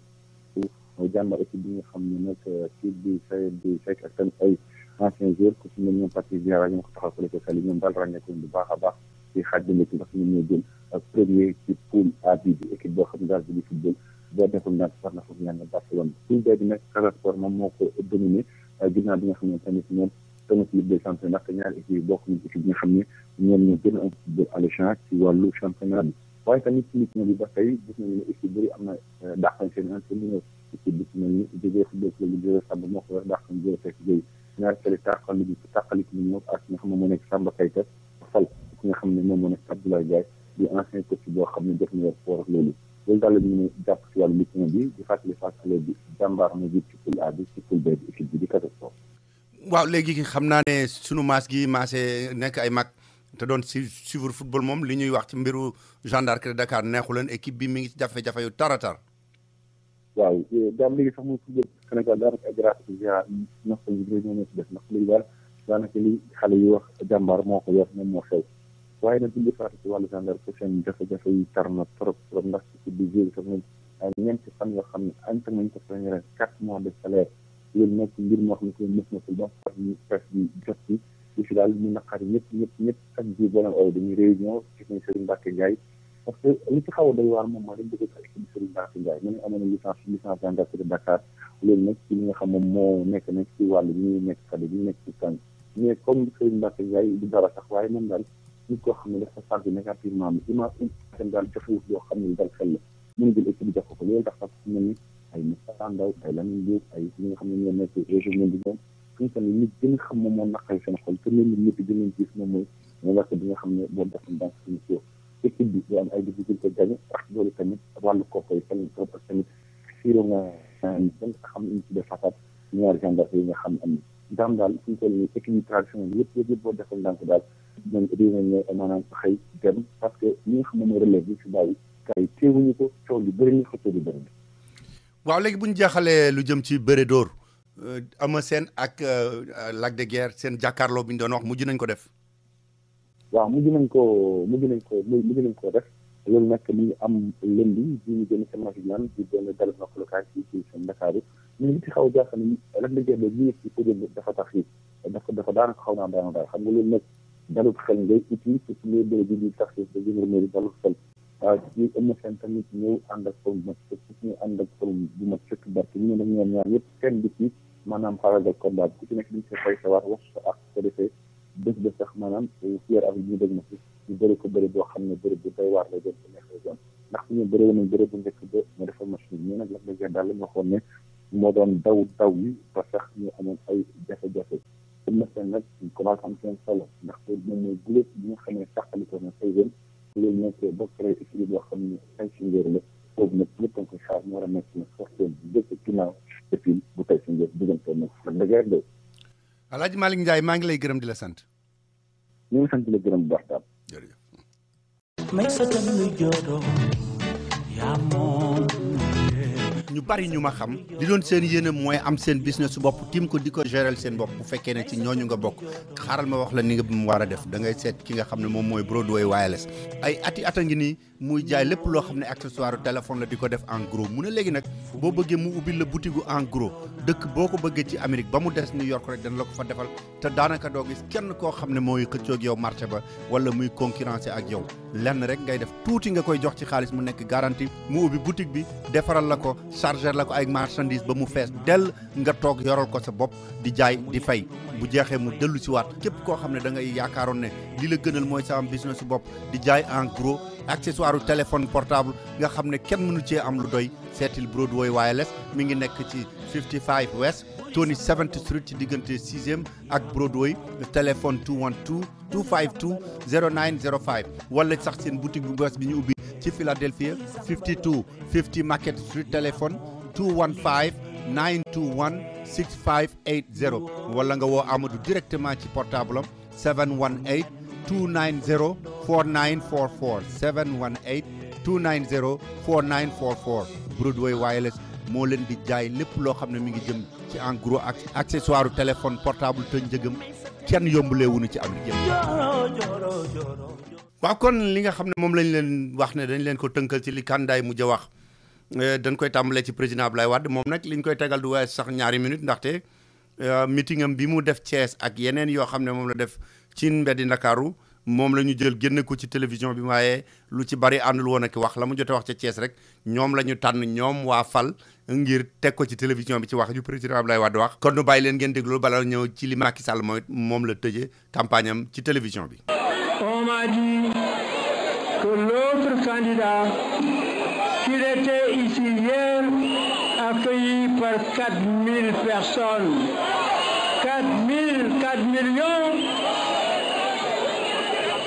mooy jàmbaar équipe bi nga xam ne nag kii di fekk ak tamit ay anciens joueurs ku si mel ñoom partie général ñoo ko taxaw fële ca Saly ñoom daal ràññeeku bu baax a baax ci xaaj bi nekk ndax ñoom ñoo jël ak premier ci poule A bi équipe boo xam ne daal di football boo deful nag war na foofu ñaan Barcelone poule B bi nag Casa Sport moom moo ko dominé ginnaaw bi nga xam ne tamit ñoom tamit Ligue des champions ndaxte ñaari équipe yi bokk nañ équipe bi nga xam ne ñoom ñoo gën a am football alléchant ci wàllu championnat bi waaye tamit ci Ligue 1 bi ba tey gis nañu ne équipe bëri am na dàqañ seen entraîneur équipe bi ci mel ni jógee football club bi jógee Samba moo ko war dàqañ jógee fekk jógee ñaari tali tàqaliku ñu ñëw ak ki nga xam ne moo nekk Samba Keita fal ki nga xam ne moom moo nekk Abdoulaye Ndiaye di ancien coach boo xam ne def na yor sport ak loolu daal la ñu ne jàpp ci wàllu Ligue 1 bi di fàttali fàttali bi Jàmbaar na jiit ci poule A bi ci poule B bi équipe bi di Casa Sport. waaw léegi xam naa ne sunu maas gi maasee nekk ay mag te doon suivre football moom li ñuy wax ci mbiru Jeanne d'Arc de Dakar neexu leen équipe bi mi ngi ci jafe-jafe yu taratar. waaw daam léegi sax muy football Sénégal daanaka ay grâce nax ko ñoo ñoo ci def ndax léegi daal daanaka li xale yi wax Jàmbaar moo ko yor moom moo xew waaye nag buñu faati ci wàllu Jeanne d'Arc seen jafe-jafe yi tar na trop ndax ci bi jé sax nañ ay ñeenti fan yoo xam ne ante nañ ko sañ ren 4 mois de salaire loolu nekk mbir moo xam ne ko mës na ko ba par ñu presse bi jot ci li fi daal ñu naqari ñëpp chaque jour boo leen ooy dañuy réunion gis nañ Serigne Mbacké Ndiaye parce que li ci xaw a doy waar moom mooy dañ bëgg a équipe Serigne Mbacké Ndiaye ñu ne amoon na licence Jeanne d'Arc de Dakar loolu nag ci li nga xam moom moo nekk nag ci wàllu bi ñuy nekk xale bi ñu nekk ci kan mais comme Serigne Mbacké Ndiaye du dara sax waaye moom daal nit koo xam ne dafa santé négativement bi image daal jafewut yoo xam ne dal xel la mën jël équipe jox ko loolu tax sax su mel ni ay Moussa Ndaw ay Lamine Diouf ay ñi nga xam ne ñoo nekk région bi ñoom suñu tamit nit gën a xam moom moo naqari seen xol te nit ñi gën a gis moom mooy lakk bi nga xam ne boo defoon dans suñu sio équipe bi doo am ay difficulté gagné ak loolu tamit wàllu kooku yi tamit trop ak tamit siro nga xam ne ñu ci def fakat ñaari gendarme yi nga xam ne am na daam daal suñu toll nii équipe yi traditionnel yëpp boo defoon ndànk daal ñoom réunion ne maanaam xëy dem parce que li nga xam ne mooy relève bi si bàyyi kay teewuñu ko coow li bëri na xëccoo li bëri na waaw léegi bu ñu jeexalee lu jëm ci bëre dóor Eumeu Sène ak Lac de Guiers seen jàkkaarloo bi ñu doon wax mujj nañ ko def. waaw mujj nañ ko def loolu nag mi ngi am lundi bi ñu génn seen Maguilane di benn dalal na ko local ci seen Dakar yi ñu ngi ci xaw a jaaxal ni Lac de Guiers bi ci podium bi dafa tax fii dafa daanaka xaw naa daal xam nga loolu nag dalul xel ngay uti ci suñu bëre bi di tax da gendarmerie dalul xel waaw ci Eumeu Sène tamit ñëw ànd ak forme bu mat sëkk ñu ànd ak forme bu mat sëkk barke ñu ne ñoom ñaar ñëpp kenn du ci maanaam xaragal combat ku ci nekk dañ koy fay sa war wax sa ak ko defee bés ba sax maanaam fier ak ñu dëgg na si ñu bëri ko bëri boo xam ne bëri bu doy waar lay doon bu neex lay doon ndax suñu bëri woon bëri bu njëkk ba mu defal machine ñu nag Lac de Guiers daal la ñu waxoon ne moo doon daw yi ba sax ñu amoon ay jafe-jafe Eumeu Sène nag ñu commencé am seen solo ndax moom mooy guléet bi nga xam ne sàqaliko na say jeunes loolu nekk ba créé équilibre boo xam ne tay si ngéer la boobu nag lépp a koy xaar mu war a nekk nag sorteen bi jëkk ginnaaw depuis bu tay si ngéer diggante nag Lac de Guiers de Alaaji Malick Ndiaye maa ngi lay gërëm di la sant ñu ngi sant di la gërëm bu baax daal jërëjëf ñu bari ñu ma xam di doon seen yéene mooy am seen business su bopp tim ko di ko gérer seen bopp bu fekkee ne ci ñooñu nga bokk xaaral ma wax la ni nga war a def da ngay seet ki nga xam ne moom mooy Broadway Wireless ay ata ngi nii muy jaay lépp loo xam ne accessoire téléphone la di ko def en gros mu ne léegi nag boo bëggee mu ubbil la boutique en gros dëkk boo ko bëggee ci Amérique ba mu des New York rek dana la ko fa defal te daanaka doo gis kenn koo xam ne mooy xëccoog yow marché ba wala muy concurrencer ak yow lenn rek ngay def tuuti nga koy jox ci xaalis mu nekk garantie mu ubbi boutique bi defaral la ko charger la ko ay marchandise ba mu fees dell nga toog yoral ko sa bopp di jaay di fay bu jeexee mu dellu si waat képp koo xam ne da ngay yaakaaroon ne li la gënal mooy sa am business su bopp di jaay en gros accessoire téléphone portable nga xam ne kenn mënu cee am lu doy seetil Broadway Wireless mi ngi nekk ci 55 West Tony 7th Street ci diggante 6e ak Broadway téléphone 212-252-0905 wala sax seen boutique bu bees bi ñu ubbi ci Philadelphia 5250 Market Street téléphone 215-921-6580 wala nga woo Amadou directement ci portable am 718-290-4944 718-290-4944 Broadway Wireless moo leen di jaay lépp loo xam ne mi ngi jëm ci en gros ak accessoire téléphone portable te njëgam kenn yombulee wuñu ci Amérique yëpp. waaw kon li nga xam ne moom lañ leen wax ne dañ leen ko tënkal ci li kandaay mujj a wax dañ koy tàmbalee ci président Abdoulaye Wade moom nag liñ koy tegal du wees sax ñaari minutes ndaxte meeting am bi mu def Thiès ak yeneen yoo xam ne moom la def ci mbeddi Ndakaaru moom la ñu jël génne ko ci télévision bi waaye lu ci bari àndul woon ak wax la mu jote wax ca Thiès rek ñoom la ñu tànn ñoom waa fal ngir teg ko ci télévision bi ci wax ju président Abdoulaye Wade wax kon nu bàyyi leen ngeen déglu bala ñëw ci li Macky Sall moom la tëjee campagne am ci télévision bi. On m'a dit que l'autre candidat qu'il était ici hier accueilli par 4000 personnes. 4 millions,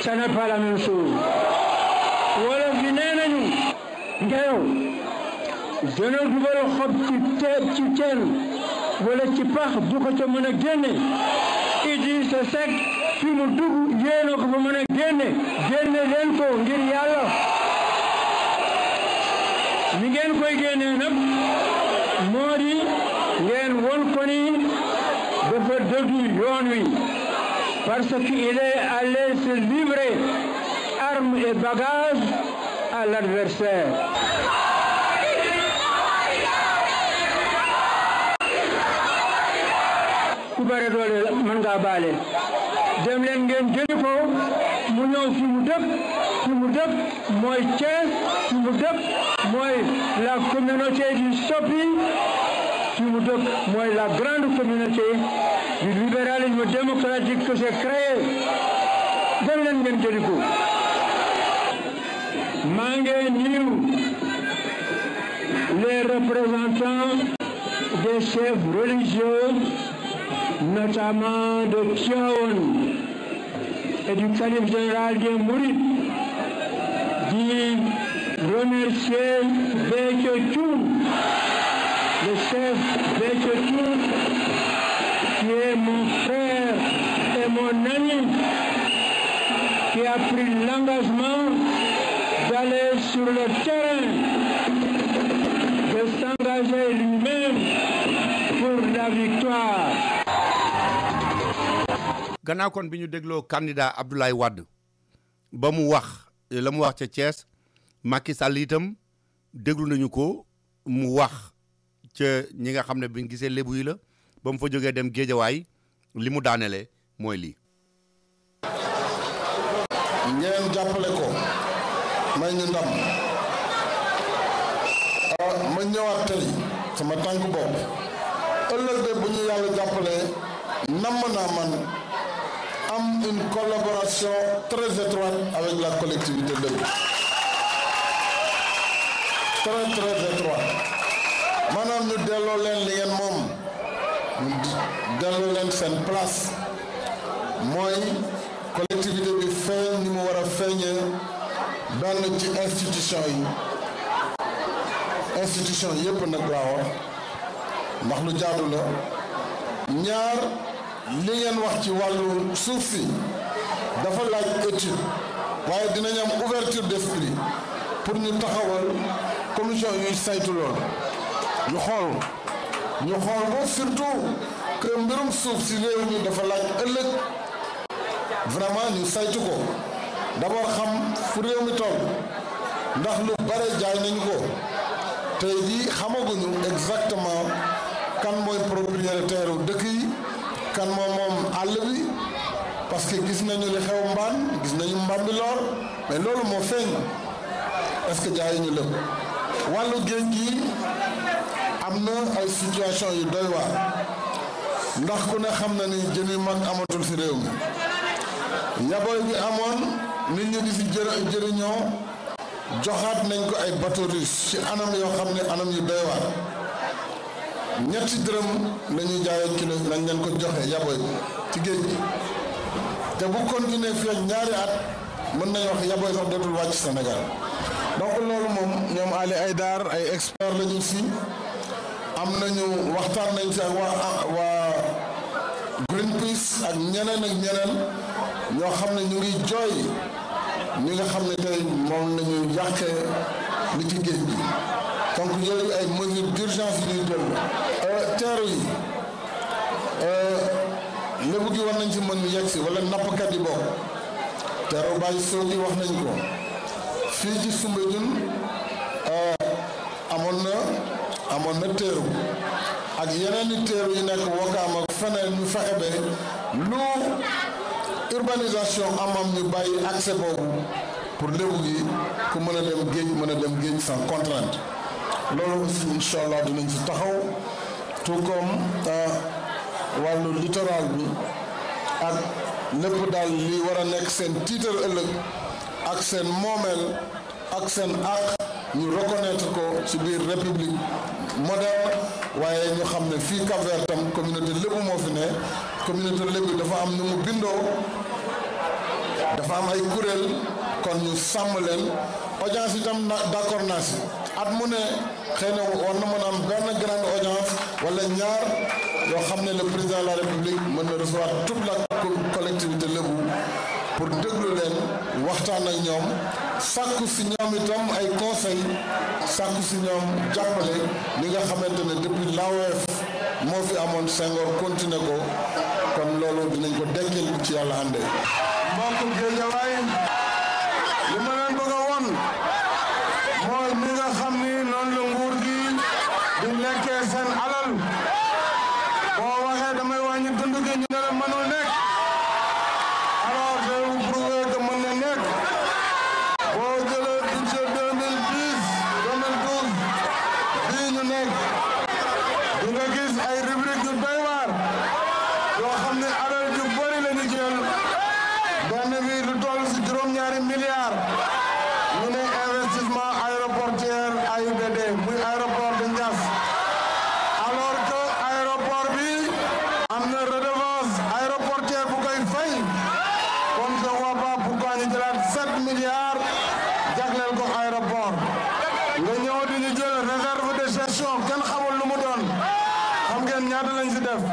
ça n'est pas la même chose. Voilà, venez nous. Je ne veux pas ci teen wala ci pax du ko ca mën a génne Idrissa Seck fi mu dugg yéen a ko fa mën a génne leen ko ngir yàlla mi ngeen koy génne nag moo di ngeen won ko ni dafa dëggu yoon wi parce qu'il est allé se livrer armes et bagages à l'adversaire. ku bare doole mën ngaa baale dem leen ngeen jëli ko mu ñëw fi mu dëkk mooy Thiès fi mu dëkk mooy la communauté du Sopi fi mu dëkk mooy la grande communauté du libéralisme démocratique que j'ai créé dem leen ngeen jëli ko maa ngi nuyu les représentants des chefs religieux notamment de Tivaouane et du khalife général des Mourides, dit remercier Béthio Thioune, le chef Béthio Thioune, qui est mon frère et mon ami, qui a pris l'engagement d'aller sur le terrain, de s'engager lui-même pour la victoire. gannaaw kon bi ñu dégloo candidat Abdoulaye Wade ba mu wax la mu wax ca Thiès Macky Sall itam déglu nañu ko mu wax ca ñi nga xam ne bi ñu gisee lébu yi la ba mu fa jógee dem Géejawaay li mu daanelee mooy lii. ngeen jàppale ko may ñu ndam ma ñëwaat tey sama tànk bopp ëllëg de bu ñu yàlla jàppale namm naa man am une collaboration très étroite avec la collectivité de Lébu très étroite maanaam ñu delloo leen li ngeen moom ñu delloo leen seen place mooy collectivité bi feeñ ni mu war a feeñee benn ci institution yépp nag laa wax ndax lu jaadu la ñaar li ngeen wax ci wàllu suuf si dafa laaj étude waaye dinañ am ouverture d'esprit pour ñu taxawal commission yuy saytu lool ñu xool ko surtout que mbirum suuf si réew mi dafa laaj ëllëg vraiment ñu saytu ko d'abord xam fu réew mi toll ndax lu bare jaay nañu ko tey jii xamaguñu exactement kan mooy propriétaire dëkk yi kan moom àll bi parce que gis nañu li xew mbaan gis nañu Mbambilor mais loolu moo feeñ est-ce que jaay ñu lépp wàllu géej gi am na ay situation yu doy waar ndax ku ne xam na ni jën yu mag amatul ci réew mi yaboy bi amoon nit ñi di ci jëriñoo joxaat nañ ko ay bateau russe ci anam yoo xam ne anam yu doy waar ñetti dërëm la ñuy jaayee kilo lañ leen ko joxe yaboy ci géej gi te bu continuer fii ak ñaari at mën nañu wax yaboy sax dootul wàcc Sénégal donc loolu moom ñoom Ali Aydar ay expert la ñu si am nañu waxtaan nañ ci ak waa Greenpeace ak ñeneen ñoo xam ne ñu ngi jooy ñi nga xam ne tey moom la ñu yàqee li ci géej gi donc yooyu ay mesures d'urgence yi ñuy jël teeru yi lébu gi war nañ ci mën yegg si wala nappkat yi bokk teeru bàyyi soo gi wax nañ ko fii ci Soumbédioune amoon na teeru ak yeneen i teeru yi nekk Wakaam ak feneen ñu fexe ba lu urbanisation am ñu bàyyi accès boobu pour lébu gi ku mën a dem géej sans contrainte loolu aussi incha allah dinañ ci taxaw tout comme wàllu littoral bi ak lépp daal li war a nekk seen tiitar ëllëg ak seen moomeel ak seen àq ñu reconnaître ko ci biir république moderne waaye ñu xam ne fii Cap-Vert tam communauté lébu moo fi ne communauté lébu dafa am nu mu bindoo dafa am ay kuréel kon ñu sàmm leen audience itam d'accord naa si at mu ne xëy na war na mën a am benn grande audience wala ñaar yoo xam ne le président de la république mën na recevoir toute la collectivité lébu pour déglu leen waxtaan ak ñoom sàkku si ñoom itam ay conseil sàkku si ñoom jàppale li nga xamante ne depuis l'AOF moo fi amoon Senghor continué ko kon loolu dinañ ko dekkil bu ci yàlla àndee. mbokku Géejawaay li ma leen bëgg a won mooy mi nga xam ni noonu la nguur gi di lekkee seen alal boo waxee damay wàññi dund gi ñu ne la mënul nekk alors je vais vous prouver que mën na nekk boo jëlee budget 2012 bii ñu nekk di nga gis ay rubrique yu doy waar yoo xam ne alal ju bëri la ñu jël benn bi lu toll si juróom-ñaari milliards ñu ne investissement aéroportuaire AIBD muy aéroport de Ndiass alors que aéroport bi am na redevance aéroportuaire bu koy fay kon je vois pas pourquoi ñu jëlaat 7 milliards jagleel ko aéroport nga ñëw di ñu jël réserve de gestion kenn xamul lu mu doon xam ngeen ñaata lañ si def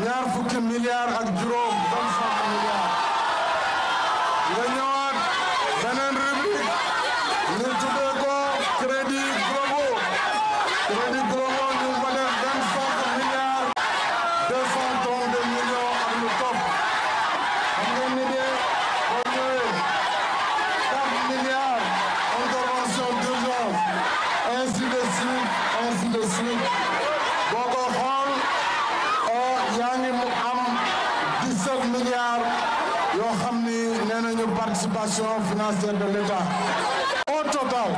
ñaar fukki milliards ak juróom 25 milliards nga ñëwaat beneen rubrique ñu tuddee ko crédit globaux ñu ko def 25 milliards 232 millions ak lu topp xam ngeen ni de boo ñëwee 4 milliards intervention d'urgence ainsi de suite boo ko xool yaa ngi mu am 17 milliards yoo xam ni nee nañu participation financière de l'État au total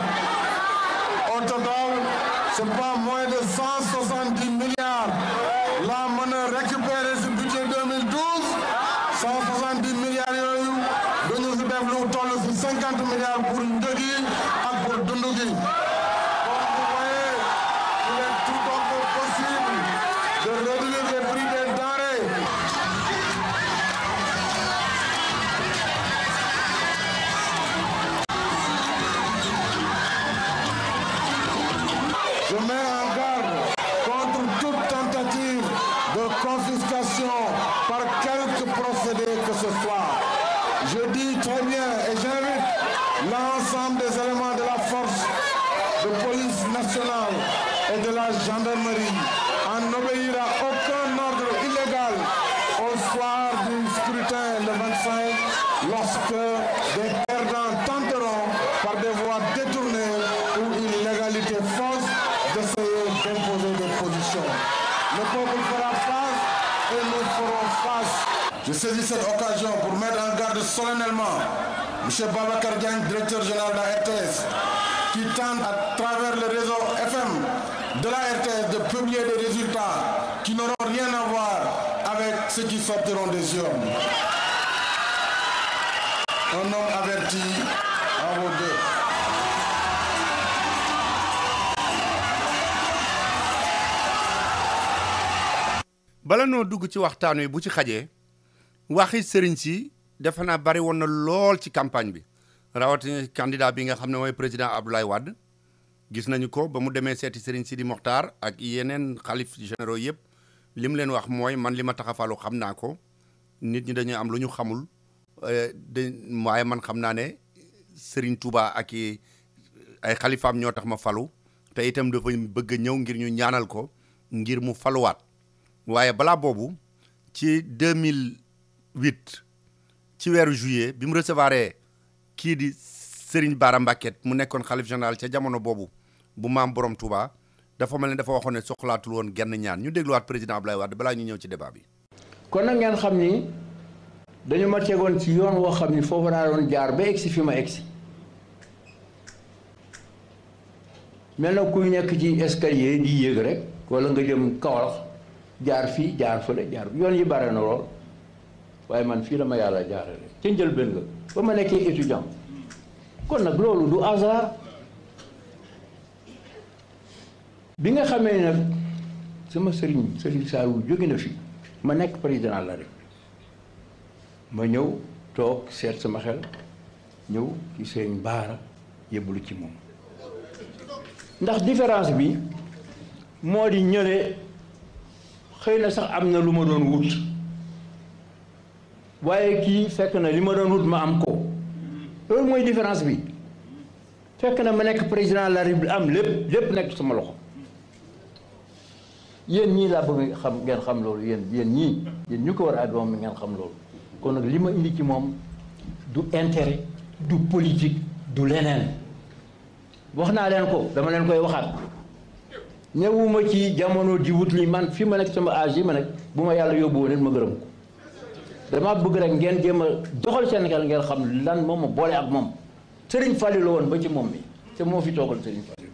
c'est pas moins de 170 milliards la mën a récupérer ce budget 2012 170 milliards yooyu dañu si def lu toll si 50 milliards pour njëg yi ak pour dund gi donc vous voyez il est tout à fait possible de réduire les prix des denrées. Je mets en garde contre toute tentative de confiscation par quelque procédé que ce soit. Je dis très bien et j'invite l'ensemble des éléments de la force de police nationale et de la gendarmerie à n'obéir à aucun ordre illégal au soir du scrutin le 25 lorsque des perdants tenteront par des voies détournées ou une légalité fausse d'essayer d'imposer des positions. Le peuple fera face et nous ferons face. Je saisis cette occasion pour mettre en garde solennellement M. Babacar Diagne, directeur général de la RTS, qui tente à travers le réseau FM de la RTS de publier des résultats qui n'auront rien à voir avec ceux qui sortiront des urnes. Un homme averti en vaut deux. bala noo dugg ci waxtaan wi bu ci xajee waxi sëriñ si defe naa bari woon na lool ci campagne bi rawatina candidat bi nga xam ne mooy président Abdoulaye Wade gis nañu ko ba mu demee seeti sëriñ Sidi Mokhtar ak yeneen xalif généraux yëpp li mu leen wax mooy man li ma tax a falu xam naa ko nit ñi dañuy am lu ñu xamul waaye man xam naa ne sëriñ Touba ak ay xalifaam ñoo tax ma falu te itam dafa bëgg a ñëw ngir ñu ñaanal ko ngir mu faluwaat waaye balaa boobu ci 2008 ci weeru juillet bi mu recevoir kii di Serigne Bara Mbacké mu nekkoon xalif général ca jamono boobu bu maam borom Touba dafa mel ne dafa waxoon ne soxlaatul woon genn ñaan ñu dégluwaat président Abdoulaye Wade balaa ñu ñëw ci débat bi. kon nag ngeen xam ni dañu ma tegoon ci yoon woo xam ni foofu laa doon jaar ba egsi fi ma egsi mel na kuy nekk ci escalier di yéeg rek wala nga jëm Kaolack jaar fii jaar fële jaar yoon yi bare na lool waaye man fii la ma yàlla jaarale ca njëlbéen nga ba ma nekkee étudiant kon nag loolu du hasard bi nga xamee nag sama sëriñ Saliou jóge na fi ma nekk président la rek ma ñëw toog seet sama xel ñëw ci sëriñ Baara yëbbalu ci moom ndax différence bi moo di ñële xëy na sax am na lu ma doon wut waaye kii fekk na li ma doon wut ma am ko loolu mooy différence bi fekk na ma nekk président de la République am lépp nekk sama loxo yéen ñii laa bëgg xam ngeen xam loolu yéen ñu ko war a doom mi ngeen xam loolu kon nag li ma indi ci moom du intérêt du politique du leneen wax naa leen ko dama leen koy waxaat ñëwuma ci jamono di wut li man fi ma nekk sama âge yi ma nekk bu ma yàlla yóbbu woon ma gërëm ko dama bëgg rek ngeen jéem a doxal seen xel ngeen xam lan moom ma boole ak moom Serigne Fallou la woon ba ci moom mi te moo fi toogal Serigne Fallou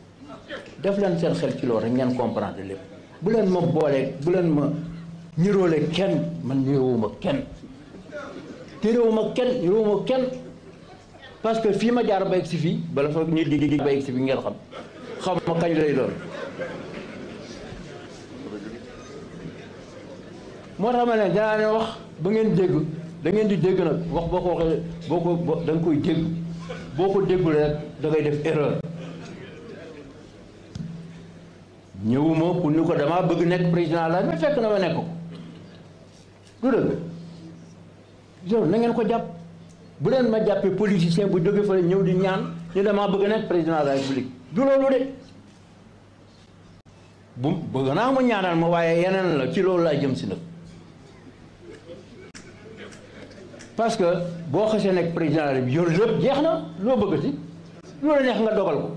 def leen seen xel ci loolu rek ngeen comprendre lépp bu leen ma boolee bu leen ma ñiroole kenn man ñiroowuma kenn ñiroowuma kenn parce que fii ma jaar ba egg si fii bala fa nit di ba egg si fii ngeen xam ma kañ lay doon moo tax ma ne danaa ne wax ba ngeen dégg da ngeen di dégg nag wax boo ko waxee da nga koy dégg boo ko déggul rek da ngay def erreur ñëwuma pour ni ko damaa bëgg nekk président la mais fekk na ma nekk ko du dëgg loolu na ngeen ko jàpp bu leen ma jàppee politicien bu jóge fa ñëw di ñaan ni damaa bëgg nekk président de la République du loolu de bu bëgg naa mu ñaanal ma waaye yeneen la ci loolu laa jëm si nag parce que boo xasee nekk président de la République yow lépp jeex na loo bëgg si loolu neex nga dogal ko